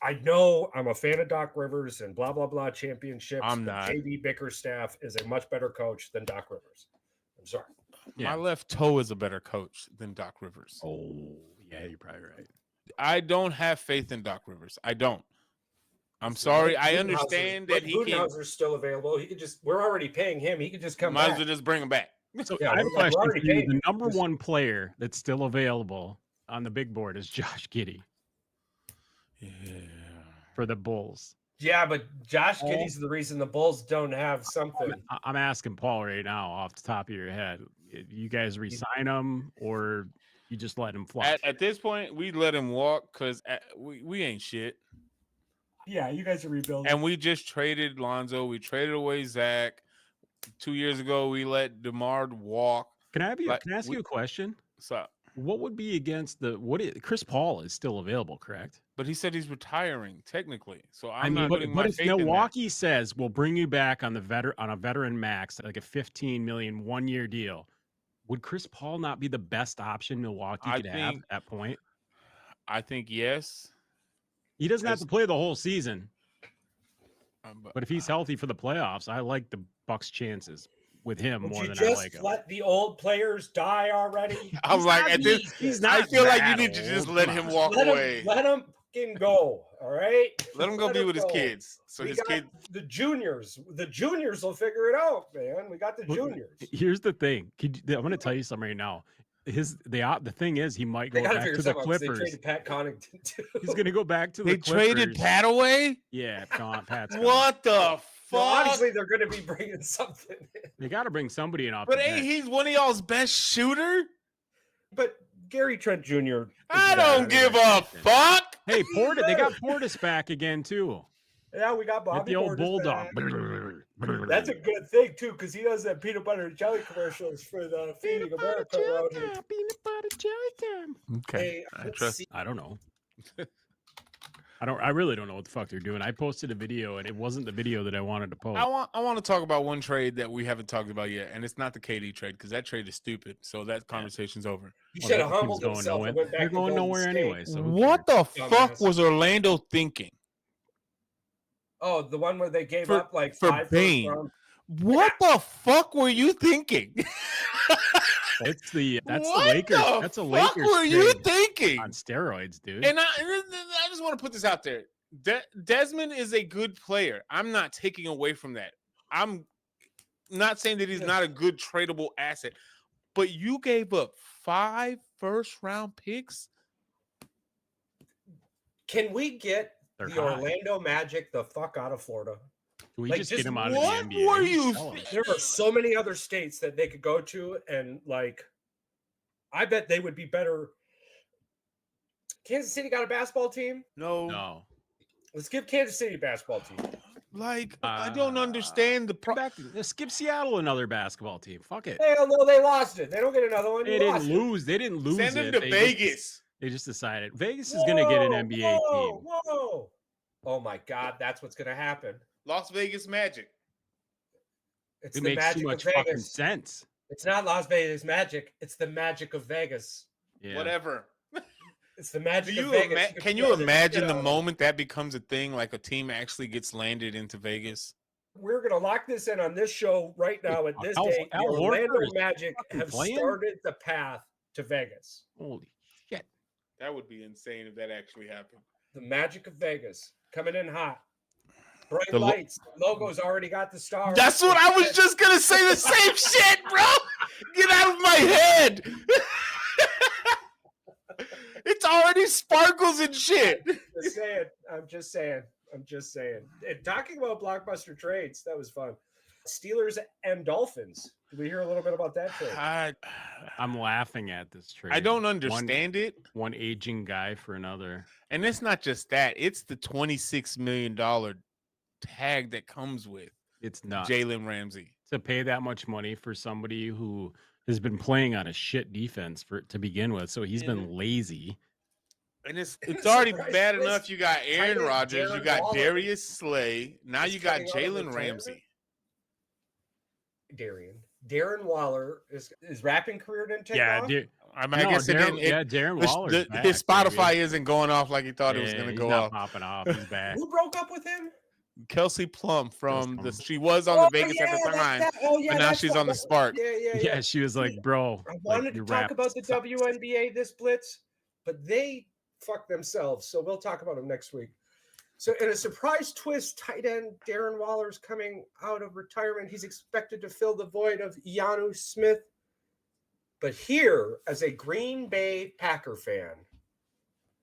I know I'm a fan of Doc Rivers and blah, blah, blah championships. I'm but not. JB Bickerstaff is a much better coach than Doc Rivers. I'm sorry. Yeah. My left toe is a better coach than Doc Rivers. Oh, yeah, you're probably right. I don't have faith in Doc Rivers. I don't. I'm sorry. I understand that he can. Budenhauser's still available. He could just. We're already paying him. He could just come Might as back. well just bring him back. So Yeah, I have a we're question already for you. paying The him. number Just- one player that's still available on the big board is Josh Giddey Yeah. for the Bulls. Yeah, but Josh Giddey's the reason the Bulls don't have something. I'm asking Paul right now off the top of your head. You guys resign him or you just let him fly? At this point, we let him walk because we ain't shit. Yeah, you guys are rebuilding. And we just traded Lonzo. We traded away Zach. 2 years ago, we let DeMar walk. Can I like, ask you a question? So, What would be against Chris Paul is still available, correct? but he said he's retiring technically. So I I'm mean, not putting my but if faith in that. Milwaukee says we'll bring you back on a veteran max, like a $15 million 1-year deal, would Chris Paul not be the best option Milwaukee could have at that point? I think yes. He doesn't have to play the whole season, But but if he's healthy for the playoffs, I like the Bucks' chances with him Would more you than just I like him. let the old players die already? I was like, at this, He's I not feel like you that need to just old. let Come him on. walk away. Let him fucking go. All right. Let him go be with his go. kids. So We his got kid. the juniors. The juniors will figure it out, man. We got the Look, juniors. Here's the thing. I'm going to tell you something right now. The thing is, he might They go got to back figure to the something out 'cause they Clippers. traded Pat Connaughton too. He's going to go back to the They Clippers. traded Pat away? Yeah, Pat's gone. What the So fuck? honestly, they're going to be bringing something in. They got to bring somebody in off But the ain't bench. he's one of y'all's best shooter? But Gary Trent Jr. I don't give a fuck. Hey, Portis, they got Portis back again too. Yeah, we got Get Bobby the old Portis bulldog. back. That's a good thing too, because he does that peanut butter and jelly commercials for the Feeding America around here. Peanut butter jelly time. Okay. Hey, I let's trust. see. I don't know. I really don't know what the fuck they're doing. I posted a video and it wasn't the video that I wanted to post. I want to talk about one trade that we haven't talked about yet, and it's not the KD trade because that trade is stupid. So that conversation's over. He Well, should that have team's humbled going himself nowhere. and went back They're to going Golden nowhere State. anyway. So who What cares? the fuck Dumbass. was Orlando thinking? Oh, the one where they gave For- up like for 5 Bane. first round. What the fuck were you thinking? That's the What Lakers. the That's a fuck Lakers were you trade thinking? on steroids, dude. And I just want to put this out there. Desmond is a good player. I'm not taking away from that. I'm not saying that he's not a good tradable asset, but you gave up 5 first-round picks. Can we get They're the high. Orlando Magic the fuck out of Florida? Can we like, just just get him out what of the NBA? were you Sell him. There are so many other states that they could go to, and like, I bet they would be better. Kansas City got a basketball team. No. Let's give Kansas City a basketball team. Like, I don't understand the Come back. Let's give Seattle another basketball team. Fuck it. Hell no, they lost it. They don't get another one. They You didn't lost it. lose. They didn't lose. Send him it. to They Vegas. They just decided Vegas is going to get an NBA team. Whoa! Oh my God, that's what's going to happen. Las Vegas Magic. It's It the makes magic too much of fucking Vegas. sense. It's not Las Vegas Magic. It's the magic of Vegas. Yeah. Whatever. It's the magic Do of you Vegas. can you imagine the moment that becomes a thing, like a team actually gets landed into Vegas? We're going to lock this in on this show right now at this Al- date. The Al Orlando Horford is Magic fucking have playing? started the path to Vegas. Holy shit. That would be insane if that actually happened. The magic of Vegas coming in hot. Bright The lo- lights. Logo's already got the stars. That's what I was just gonna say. The same shit, bro. Get out of my head. It's already sparkles and shit. Just saying. I'm just saying. And talking about blockbuster trades, that was fun. Steelers and Dolphins. Did we hear a little bit about that trade? I'm laughing at this trade. I don't understand it. One aging guy for another. And it's not just that. It's the $26 million tag that comes with It's not Jalen Ramsey. to pay that much money for somebody who has been playing on a shit defense to begin with. So he's been lazy. And it's already Surprise bad twist. enough. You got Aaron Tight end Rodgers, you Darren got Waller Darius Slay, now is you got coming out of Jalen retirement. Ramsey. Darren Waller is rapping career didn't take Yeah, off. I mean, I guess it Darren, didn't. yeah, Darren Waller. His Spotify isn't going off like he thought it was going to he's go not off. popping off. He's back. Who broke up with him? Kelsey Plum from Kelsey Plum. she was on the Vegas at the time, Oh yeah, but now that's she's why- on the Spark. Yeah, she was like, bro. I like, wanted your to talk rap about the sucks. WNBA this Blitz, but they fuck themselves. So we'll talk about them next week. So in a surprise twist, tight end Darren Waller's coming out of retirement. He's expected to fill the void of Ianu Smith. But here, as a Green Bay Packer fan,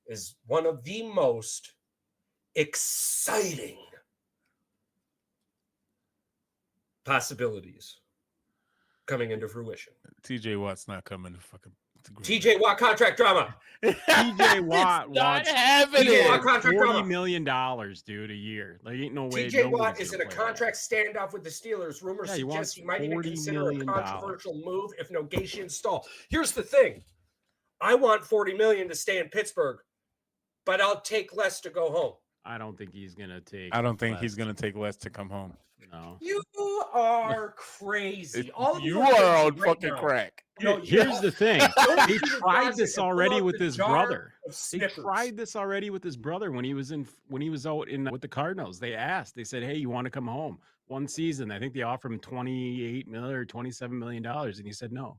is one of the most exciting possibilities coming into fruition. TJ Watt's not coming to fucking. TJ Watt contract drama. TJ Watt It's not wants happening. TJ Watt contract $40 drama. million, dude, a year. Like, ain't no way. TJ Watt nobody's is in gonna a play that. contract standoff with the Steelers. Rumors Yeah, he wants suggest he might even $40 consider a million. controversial move if negotiations stall. Here's the thing. I want $40 million to stay in Pittsburgh, but I'll take less to go home. I don't think he's gonna take. I don't think less. he's going to take less to come home. No. You are crazy. All of You crazy are on right fucking now. crack. No, Here's the thing. Don't He do the tried closet this and pull already out with the his jar brother. of He Snickers. tried this already with his brother when he was out in with the Cardinals. They asked. They said, "Hey, you want to come home one season?" I think they offered him $28 million or $27 million, and he said no.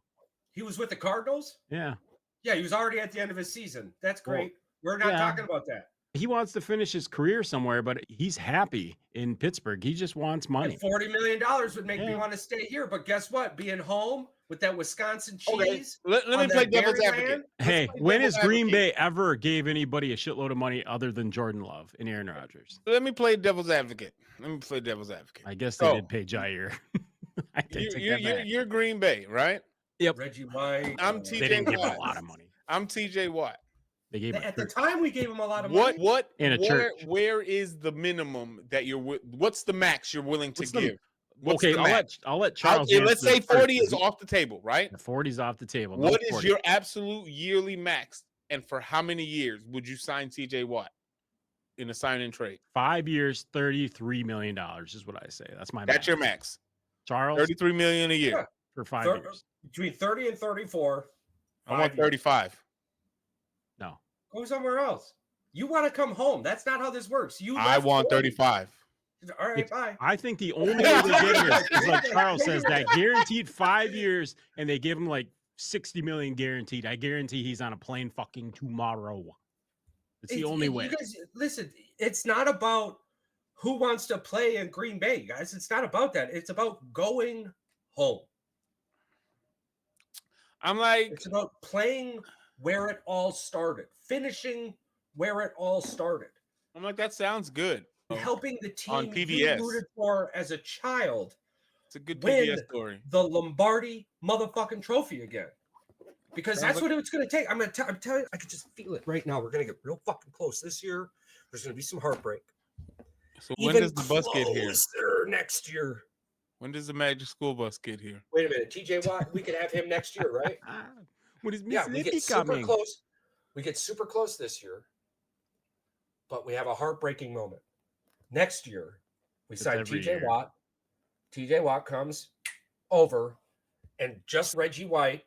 He was with the Cardinals? Yeah, Yeah, he was already at the end of his season. That's Well, great. We're not yeah. talking about that. he wants to finish his career somewhere, but he's happy in Pittsburgh. He just wants money. And $40 million would make me Yeah. want to stay here. But guess what? Being home with that Wisconsin Okay, cheese. let me on play that devil's dairy advocate. land, Hey, play when devil's has Green advocate. Bay ever gave anybody a shitload of money other than Jordan Love and Aaron Rodgers? Let me play devil's advocate. I guess they So, did pay Jair. I take that back. You're Green Bay, right? Reggie White. I'm They TJ didn't give him Watt. a lot of money. I'm TJ Watt. They gave him a At the church. time, we gave him a lot of money. In a church. Where is the minimum that what's the max you're willing to What's the- give? What's Okay, the I'll max? let Charles. Let's answer say this 40 first. is off the table, right? The 40's off the table. No What is 40. your absolute yearly max? And for how many years would you sign TJ Watt in a sign-in trade? 5 years, $33 million is what I say. That's my That's max. your max. Charles 33 million a year. Yeah. for 5 Thir- years. Between 30 and 34. I want 5 years. 35. No. Go somewhere else. You want to come home. That's not how this works. You I left want 40. 35. All right, It's- bye. I think the only way they get it is like Charles says, that guaranteed 5 years, and they give him like 60 million guaranteed. I guarantee he's on a plane fucking tomorrow. It's the only way. You guys, listen, it's not about who wants to play in Green Bay, guys. It's not about that. It's about going home. I'm like, It's about playing where it all started, finishing where it all started, that sounds good. and helping the team On you PBS. rooted for as a child It's a good win PBS story. the Lombardi motherfucking trophy again. Because that's what it's going to take. I'm telling you, I can just feel it right now. We're going to get real fucking close this year. There's going to be some heartbreak. So when does the bus get here? Closer next year. When does the Magic School Bus get here? Wait a minute, TJ Watt. We could have him next year, right? When is Yeah, we Mississippi get super coming? close. We get super close this year, but we have a heartbreaking moment. Next year, we It's sign every TJ year. Watt. TJ Watt comes over, and just Reggie White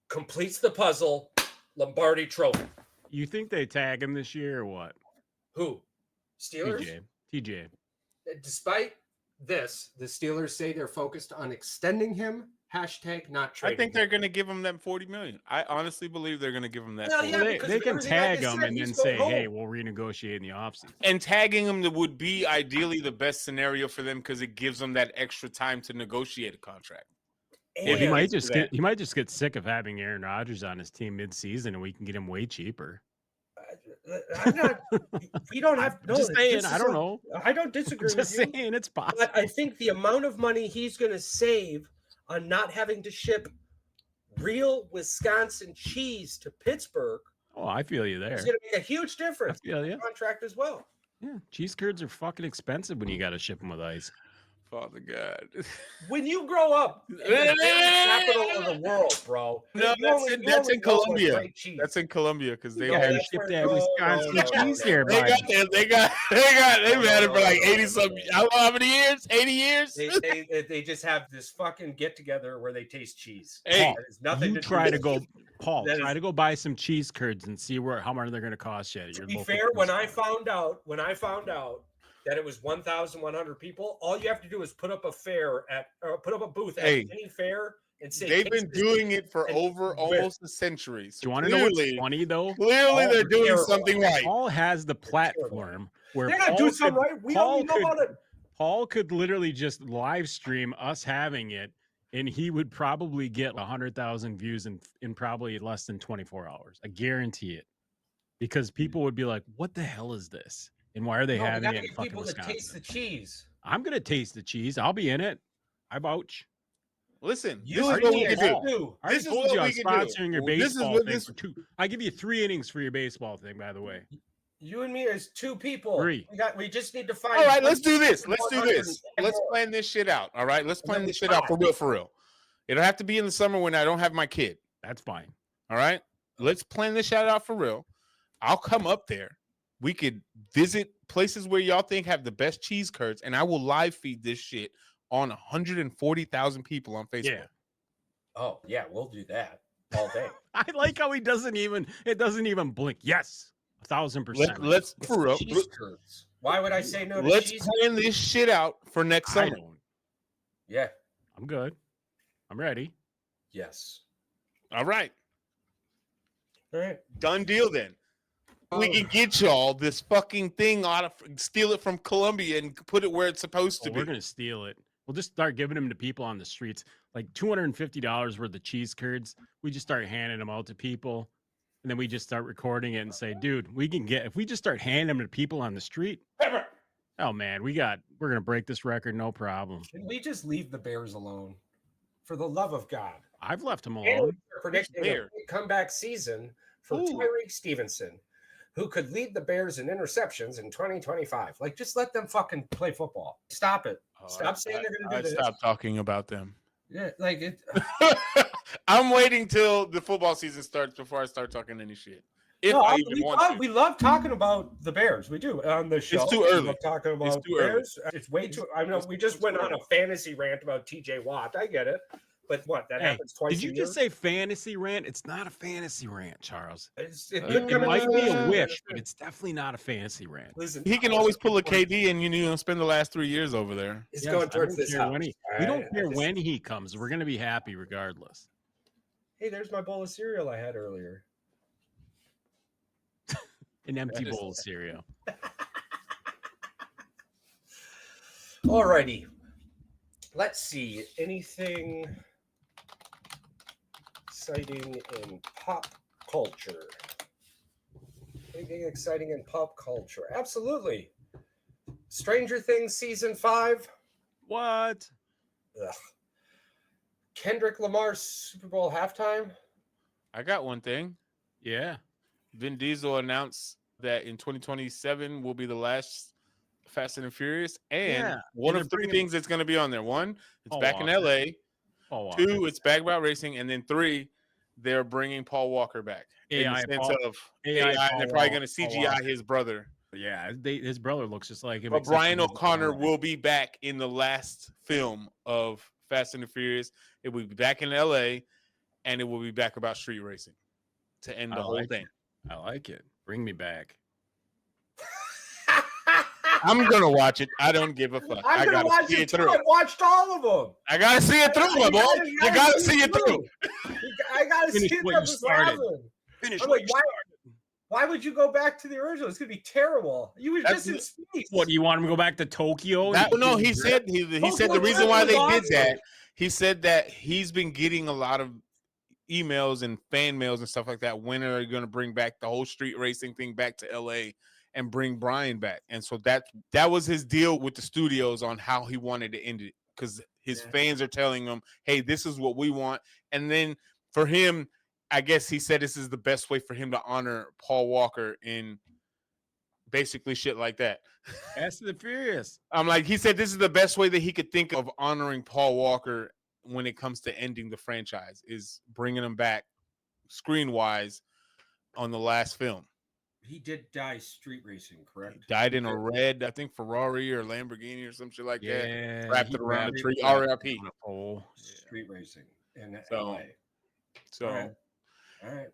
completes the puzzle. Lombardi Trophy. You think they tag him this year or what? Who? Steelers. TJ. Despite this, the Steelers say they're focused on extending him. Hashtag not I trading. think they're going to give him that 40 million. I honestly believe they're going to give him that. Well, 40 yeah, Well, because they of can everything I tag just him said, and he's then going say, hey, home. we'll renegotiate in the offseason. And tagging him would be ideally the best scenario for them because it gives them that extra time to negotiate a contract. Well, he And- might do that. just get sick of having Aaron Rodgers on his team mid-season, and we can get him way cheaper. I'm not. We don't have. No, Just saying, this is I don't a- know. I don't disagree Just with you. saying, it's possible. But I think the amount of money he's going to save on not having to ship real Wisconsin cheese to Pittsburgh Oh, I feel you there. is going to make a huge I difference feel in you. the contract as well. Yeah, cheese curds are fucking expensive when you got to ship them with ice. Father God. When you grow up in the capital of the world, bro. No, that's in Colombia. That's in Colombia because they Yeah, have we shipped that Wisconsin cheese here, they buddy. They've had it for like 80 something. How many years? 80 years? They just have this fucking get together where they taste cheese. Hey, Paul, That has nothing you to try do to with go, Paul. that Try is- to go buy some cheese curds and see how much they're going to cost you. At To your be local fair, when cheese I store. found out that it was 1,100 people, all you have to do is put up a booth at any fair and say they've been doing it for and over almost a century. So Do you want to know what's funny though? Clearly, they're doing terrible. something right. Paul has the platform where They're not doing something right. We don't know about it. Paul could literally just live stream us having it, and he would probably get 100,000 views in probably less than 24 hours. I guarantee it, because people would be like, "What the hell is this? And why are they having it in fucking people to Wisconsin?" taste the cheese. I'm gonna taste the cheese. I'll be in it. I vouch. Listen, You this is and what me we as can do. two. I This is told what you I'm we can do. sponsoring your This is baseball what thing this- for 2. I give you 3 innings for your baseball thing, by the way. You and me as 2 people. 3. We just need to find. All right, let's do this. Let's do 100 this. Let's plan this shit out. All right, let's And plan then this we shit out try. for real. It'll have to be in the summer when I don't have my kid. That's fine. All right, let's plan this shit out for real. I'll come up there. We could visit places where y'all think have the best cheese curds, and I will live feed this shit on 140,000 people on Facebook. Yeah. Oh yeah, we'll do that all day. I like how it doesn't even blink. Yes, 1,000%. Let's for real. Cheese curds. Why would I say no to Let's cheese? plan this shit out for next I summer. don't. Yeah. I'm good. I'm ready. Yes. All right, All right. done deal then. We can get y'all this fucking thing steal it from Colombia and put it where it's supposed to We're be. gonna steal it. We'll just start giving them to people on the streets, like $250 worth of cheese curds. We just start handing them out to people, and then we just start recording it and say, "Dude, if we just start handing them to people on the street, oh man, we're gonna break this record, no problem." Can we just leave the Bears alone? For the love of God. I've left them And alone. we're predicting a Bear? big comeback season for Ooh. Tyreek Stevenson, who could lead the Bears in interceptions in 2025. Like, just let them fucking play football. Stop it. Stop saying they're going to do this. Stop talking about them. Yeah, like it. I'm waiting till the football season starts before I start talking any shit. If No, I even want to. we love talking about the Bears. We do on the show. too We early. love talking about too early. Bears. It's way too. I know we just went on a fantasy rant about TJ Watt. I get it, but what that Hey, happens twice. did you a just year? say fantasy rant? It's not a fantasy rant, Charles. It It, could come might into be a the- wish, but it's definitely not a fantasy rant. Listen, He can always pull a KD and spend the last 3 years over there. It's Yes, going I towards don't this care house. when we all don't right? care when he comes. We're gonna be happy regardless. Hey, there's my bowl of cereal I had earlier. An empty That is- bowl of cereal. Alrighty. Let's see. Anything exciting in pop culture? Anything exciting in pop culture? Absolutely. Stranger Things season 5. What? Ugh. Kendrick Lamar's Super Bowl halftime. I got one thing. Yeah. Vin Diesel announced that in 2027 will be the last Fast and Furious, and Yeah, one and of they're 3 bringing- things that's going to be on there. 1, it's Paul back in Walker. LA. Paul Walker. 2, it's back about racing, and then 3, they're bringing Paul Walker back. In AI the sense Paul- of AI AI, and they're Paul probably going Walker. to CGI his brother. Yeah, his brother looks just like him. But except Brian he has O'Connor armor. will be back in the last film of Fast and the Furious. It will be back in LA, and it will be back about street racing to end the I whole like thing. I like it. Bring me back. I'm gonna watch it. I don't give a fuck. I I'm gonna gotta watch see it it too. through. I watched all of them. I gotta see it through, my boy. You gotta see it through. I gotta see Finish it what through. you This started. happened. Finish I'm what like, you why would you go back to the original? It's gonna be terrible. You were That's just in space. What, do you want him to go back to Tokyo? No, he said he said the reason why they did that. Awesome. He said that he's been getting a lot of emails and fan mails and stuff like that. When are you going to bring back the whole street racing thing back to LA and bring Brian back? And so that was his deal with the studios on how he wanted to end it, because his fans are telling him, hey, this is what we want. And then for him, I guess he said this is the best way for him to honor Paul Walker in basically shit like that. Fast and the Furious. I'm like, he said this is the best way that he could think of honoring Paul Walker when it comes to ending the franchise is bringing him back screen wise on the last film. He did die street racing, correct? He died in a red, I think Ferrari or Lamborghini or some shit like that. Wrapped he it around a wrapped tree. it R.I.P. on a pole. Street racing in So- LA. So, All right.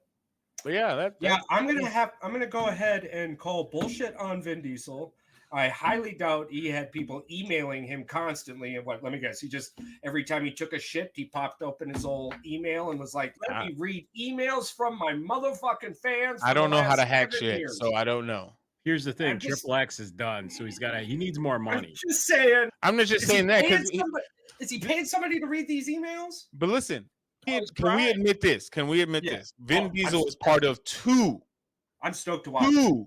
but yeah, Yeah, I'm gonna go ahead and call bullshit on Vin Diesel. I highly doubt he had people emailing him constantly. And let me guess, he just every time he took a shit, he popped open his old email and was like, "Let me read emails from my motherfucking fans." I don't know how to last hack 7 shit, years." so I don't know. Here's the thing: I'm just- Triple X is done, so he needs more I'm money. just saying. I'm not just Is he saying that paying because, somebody- is he paying somebody to read these emails? but listen, can we trying. admit this? Can we admit Yeah. this? Vin Oh, Diesel is part of two I'm stoked to watch. it.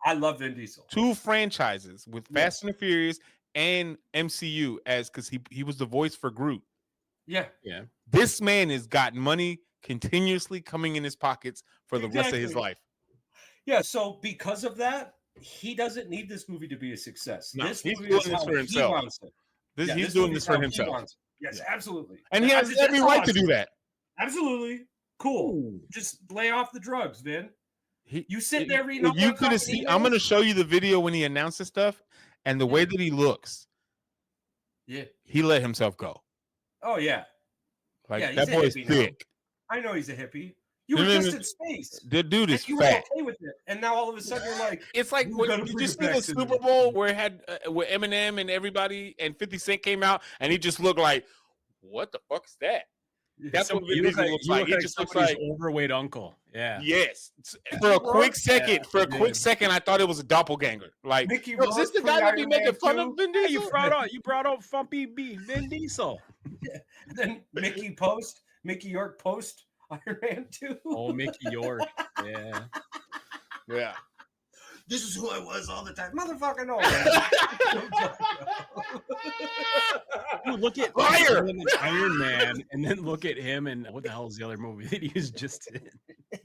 I love Vin Diesel. two franchises with Fast and the Furious and MCU as because he was the voice for Groot. Yeah, Yeah, This man has got money continuously coming in his pockets for the rest of his Exactly. life. yeah. So because of that, he doesn't need this movie to be a success. No, this he's movie doing is this how for he himself. wants it. Yeah, He's this doing movie this is for how he himself, wants it. Yes, absolutely. and he has That's every right to awesome. do that. Absolutely. Cool. Just lay off the drugs, Vin. He, You sit there reading all if you that could have fucking seen, I'm emails? going to show you the video when he announced this stuff and the way that he looks. Yeah. He let himself go. Oh yeah. Like Yeah, he's that a boy's hippie now. thick. I know he's a hippie. You No, were no, just no. in space. The dude is And you were fat. okay with it, and now all of a sudden you're like, It's like You when, gotta did bring you it see back the to Super the- Bowl where it had where Eminem and everybody and 50 Cent came out and he just looked like, what the fuck is that? That's what Vin you look Diesel like, looks you like. look He like just looks somebody's like, overweight uncle. Yeah, yes. For a quick second, yeah. I thought it was a doppelganger. Like, Mickey yo, is this Rourke the guy that be pre-Iron making Man fun 2? of Vin Yeah, Diesel? you brought out Fumpy B, Vin Diesel. And then Mickey York post Iron Man 2. Oh, Mickey York. Yeah. Yeah. This is who I was all the time. Motherfucker, no. Dude, look at Liar! him in Iron Man, and then look at him and what the hell is the other movie that he was just in?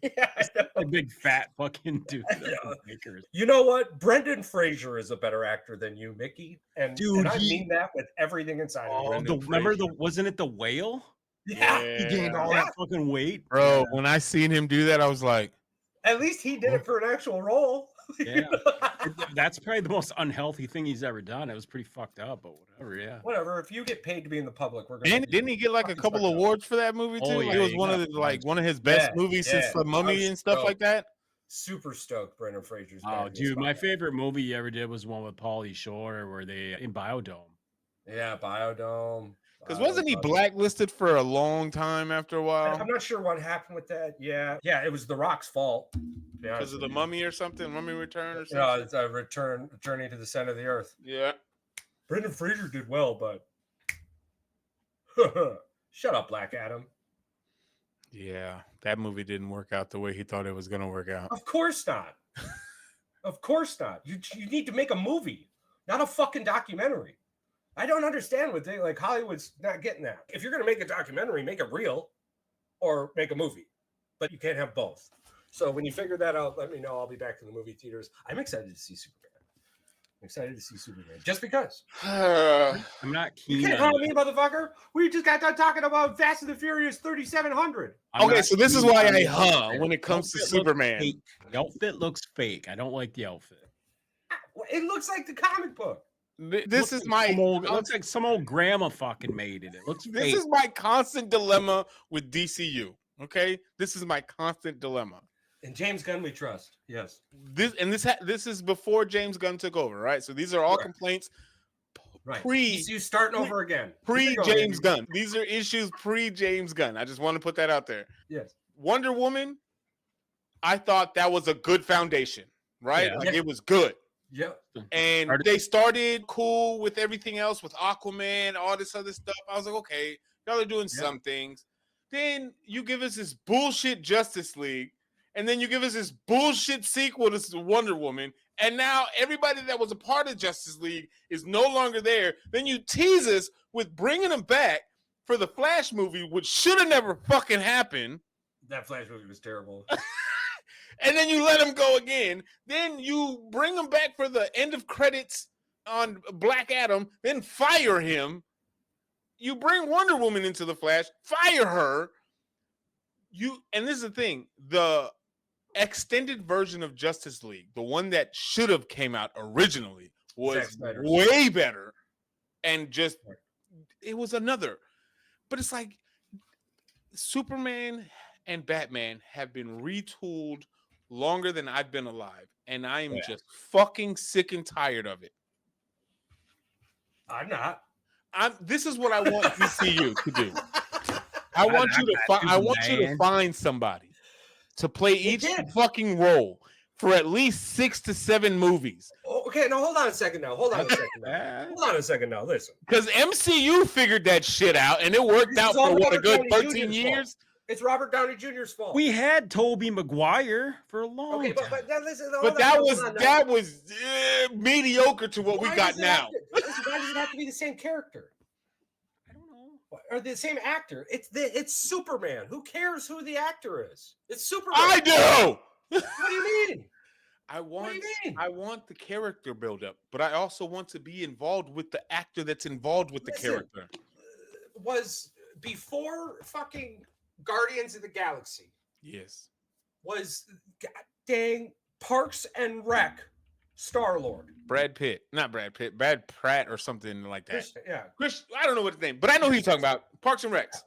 Yeah, I know. A big fat fucking dude. I know. Bakers. You know what? Brendan Fraser is a better actor than you, Mickey. And, Dude, and I he- mean that with everything inside of Oh, me. remember wasn't it the whale? Yeah. He gained all Yeah. that fucking weight, Bro, when I seen him do that, I was like, At least he did it for an actual role. Yeah. That's probably the most unhealthy thing he's ever done. It was pretty fucked up, but whatever. Yeah. Whatever. If you get paid to be in the public, we're gonna. and didn't he get like a fucking couple suck up. awards for that movie too? Oh, It yeah, was he one got of the, a like bunch. one of his best Yeah, movies since yeah. The Mummy I'm and stuff stoked. like that. Super stoked. Brendan Fraser's. Oh, back in this dude, my podcast. favorite movie he ever did was one with Pauly Shore, where they in Biodome. Yeah, Biodome. Because wasn't he blacklisted for a long time after a while I'm not sure what happened with that. Yeah, it was The Rock's fault. because of the Mummy or something, Mummy Return or No, something? it's a journey to the center of the earth. Yeah. Brendan Fraser did well, but shut up, Black Adam. Yeah, that movie didn't work out the way he thought it was gonna work out. Of course not. Of course not. You need to make a movie, not a fucking documentary. I don't understand what they like. Hollywood's not getting that. If you're gonna make a documentary, make it real, or make a movie, but you can't have both. So when you figure that out, let me know. I'll be back in the movie theaters. I'm excited to see Superman. I'm excited to see Superman just because. I'm not You keen. can't on call me, motherfucker. We just got done talking about Fast and the Furious 3700. I'm Okay, not so this is keen why on I the huh outfit. when it comes to Outfit looks Superman. fake. The outfit looks fake. I don't like the outfit. It looks like the comic book. This is Looks like my some old, it looks like some old grandma fucking made it. It looks this fake. is my constant dilemma with DCU. Okay, this is my constant dilemma. And James Gunn, we trust. Yes. This is before James Gunn took over, right? So these are all Correct. complaints Right. Pre- You starting over again. Here we go, pre-James baby. Gunn. These are issues pre-James Gunn. I just want to put that out there. Yes. Wonder Woman, I thought that was a good foundation, right? Yeah. Like it was good. Yep. And they started cool with everything else with Aquaman, all this other stuff. I was like, okay, y'all are doing Yeah. some things. Then you give us this bullshit Justice League, and then you give us this bullshit sequel to Wonder Woman, and now everybody that was a part of Justice League is no longer there. Then you tease us with bringing them back for the Flash movie, which should have never fucking happened. That Flash movie was terrible. and then you let him go again. Then you bring him back for the end of credits on Black Adam, then fire him. You bring Wonder Woman into the Flash, fire her. And this is the thing, the extended version of Justice League, the one that should have came out originally, was way better. And just, it was another. But it's like Superman and Batman have been retooled longer than I've been alive. And I am just fucking sick and tired of it. I'm not. This is what I want DCU to do. I want you to find somebody to play each fucking role for at least 6 to 7 movies. Okay, now hold on a second now. Hold on a second now. Listen. Because MCU figured that shit out and it worked out for what, a good 13 years? It's Robert Downey Jr.'s fault. We had Tobey Maguire for a long time. But now listen, that was mediocre to what we got now. Why does it have to be the same character? I don't know. Or the same actor? It's Superman. Who cares who the actor is? It's Superman. I do. What do you mean? I want the character buildup, but I also want to be involved with the actor that's involved with the character. Was before fucking Guardians of the Galaxy. Yes. Was dang Parks and Rec Star-Lord. Brad Pratt or something like that. Chris, I don't know what his name, but I know who you're talking about. Parks and Recs.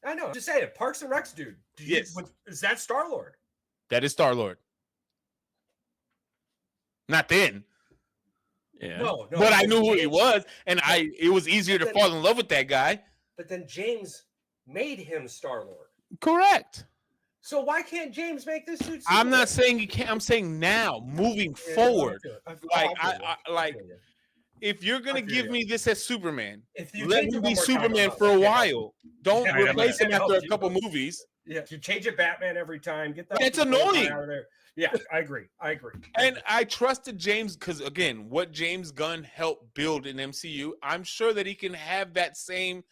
I know. Just saying, Parks and Recs, dude. Yes. Is that Star-Lord? That is Star-Lord. Not then. Yeah. No. But I knew who he was, and it was easier to fall in love with that guy. But then James made him Star-Lord. Correct. So why can't James make this dude? I'm not saying you can't. I'm saying now, moving forward. If you're gonna give me this as Superman, let me be Superman for a while. Don't replace him after a couple movies. Yeah, you change it Batman every time. Get that. It's annoying. Out of there. Yeah, I agree. And I trusted James because, again, what James Gunn helped build in MCU, I'm sure that he can have that same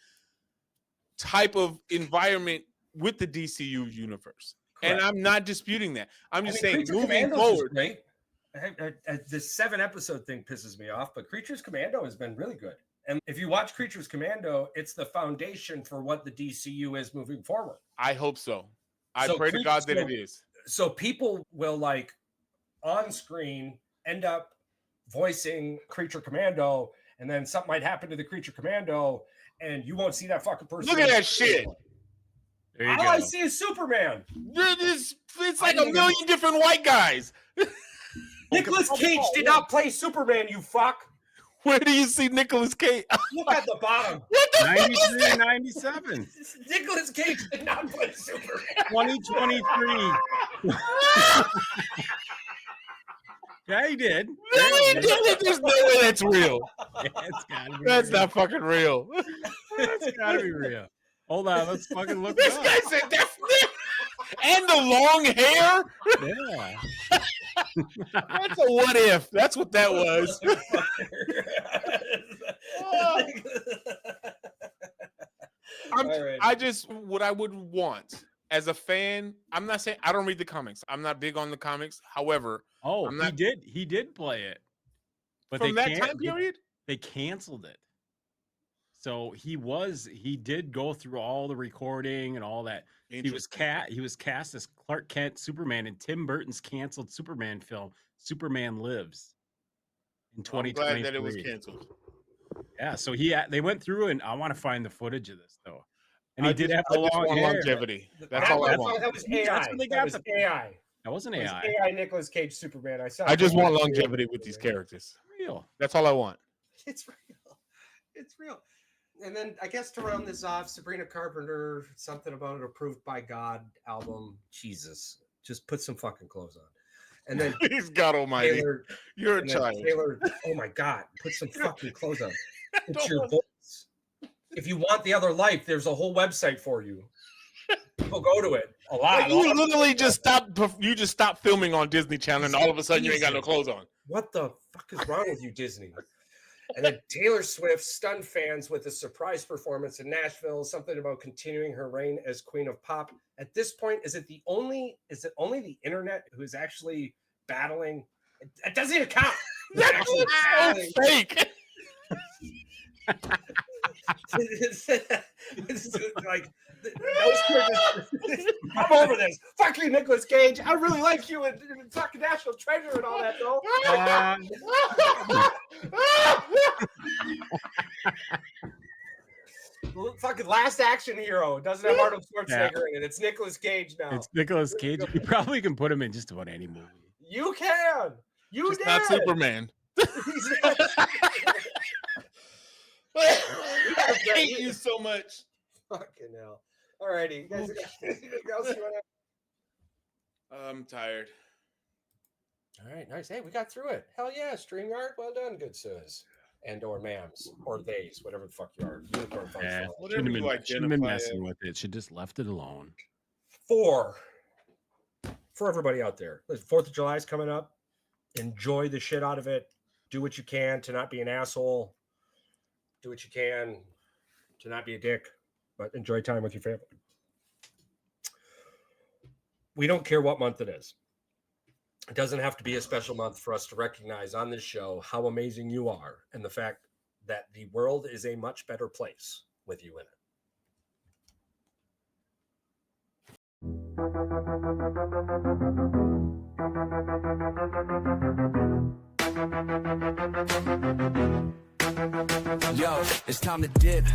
type of environment with the DCU universe. Correct. And I'm not disputing that. I'm just saying, moving forward. This 7-episode thing pisses me off, but Creatures Commando has been really good. And if you watch Creatures Commando, it's the foundation for what the DCU is moving forward. I hope so. I pray to God that it is. So people will, like, on screen end up voicing Creature Commando, and then something might happen to the Creature Commando, and you won't see that fucking person. Look at that shit. There you All go. I see is Superman. It's like a million different white guys. Nicolas Cage did not play Superman, you fuck. Where do you see Nicolas Cage? Look at the bottom. What the 93 and 97. Nicolas Cage did not play Superman. 2023. Yeah, he did. No, he didn't. There's no way that's real. It's gotta be That's real. not fucking real. That's gotta be real. Hold on, let's fucking look. This guy said that's and the long hair. Yeah. That's a what if. That's what that was. What I would want as a fan, I'm not saying I don't read the comics. I'm not big on the comics. However, he did play it. But from that time period, they canceled it. So he did go through all the recording and all that. He was cast as Clark Kent Superman in Tim Burton's canceled Superman film, Superman Lives, in 2023. I'm glad that it was canceled. Yeah, so they went through, and I want to find the footage of this though. And he did have the long hair. Longevity. That's all I want. That was AI. That's what they got. That was AI. That wasn't AI. AI Nicolas Cage Superman. I just want longevity with these characters. Real. That's all I want. It's real. It's real. And then I guess to round this off, Sabrina Carpenter, something about an approved by God album. Jesus, just put some fucking clothes on. And then Please God Almighty, Taylor, you're a child. Taylor, oh my God, put some fucking clothes on. It's your voice. If you want the other life, there's a whole website for you. People go to it a lot. Like you literally just stopped filming on Disney Channel, and all of a sudden you ain't got no clothes on. What the fuck is wrong with you, Disney? And then Taylor Swift stunned fans with a surprise performance in Nashville, something about continuing her reign as queen of pop. At this point, is it only the internet who is actually battling? It doesn't even count. That was so fake. It's like I'm over this. Fuck you, Nicolas Cage. I really like you and fucking National Treasure and all that though. Fucking Last Action Hero doesn't have Arnold Schwarzenegger in it. It's Nicolas Cage now. It's Nicolas Cage. You probably can put him in just about any movie. You can. You Just did. not Superman. I hate you so much. Fucking hell. Alrighty, you guys. Anything else you want to? I'm tired. All right, nice. Hey, we got through it. Hell yeah, StreamYard. Well done, good sis. And or mams or theys, whatever the fuck you are. Unicorn fucks Yeah, all. Whatever you shouldn't have been identify messing as. with it. Should just left it alone. For everybody out there, 4th of July is coming up. Enjoy the shit out of it. Do what you can to not be an asshole. Do what you can to not be a dick, but enjoy time with your family. We don't care what month it is. It doesn't have to be a special month for us to recognize on this show how amazing you are and the fact that the world is a much better place with you in it. Yo, it's time to dip.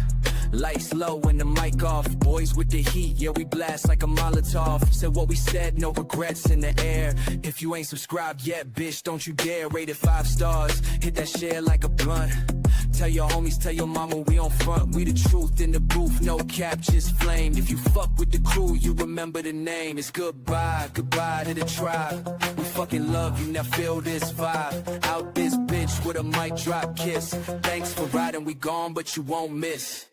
Lights low and the mic off. Boys with the heat, yeah, we blast like a Molotov. Said what we said, no regrets in the air. If you ain't subscribed yet, bitch, don't you dare. Rate it 5 stars. Hit that share like a blunt. Tell your homies, tell your mama we on front. We the truth in the booth, no cap, just flamed. If you fuck with the crew, you remember the name. It's goodbye, goodbye to the tribe. We fucking love you, now feel this vibe. Out this bitch with a mic drop kiss. Thanks for riding, we gone, but you won't miss.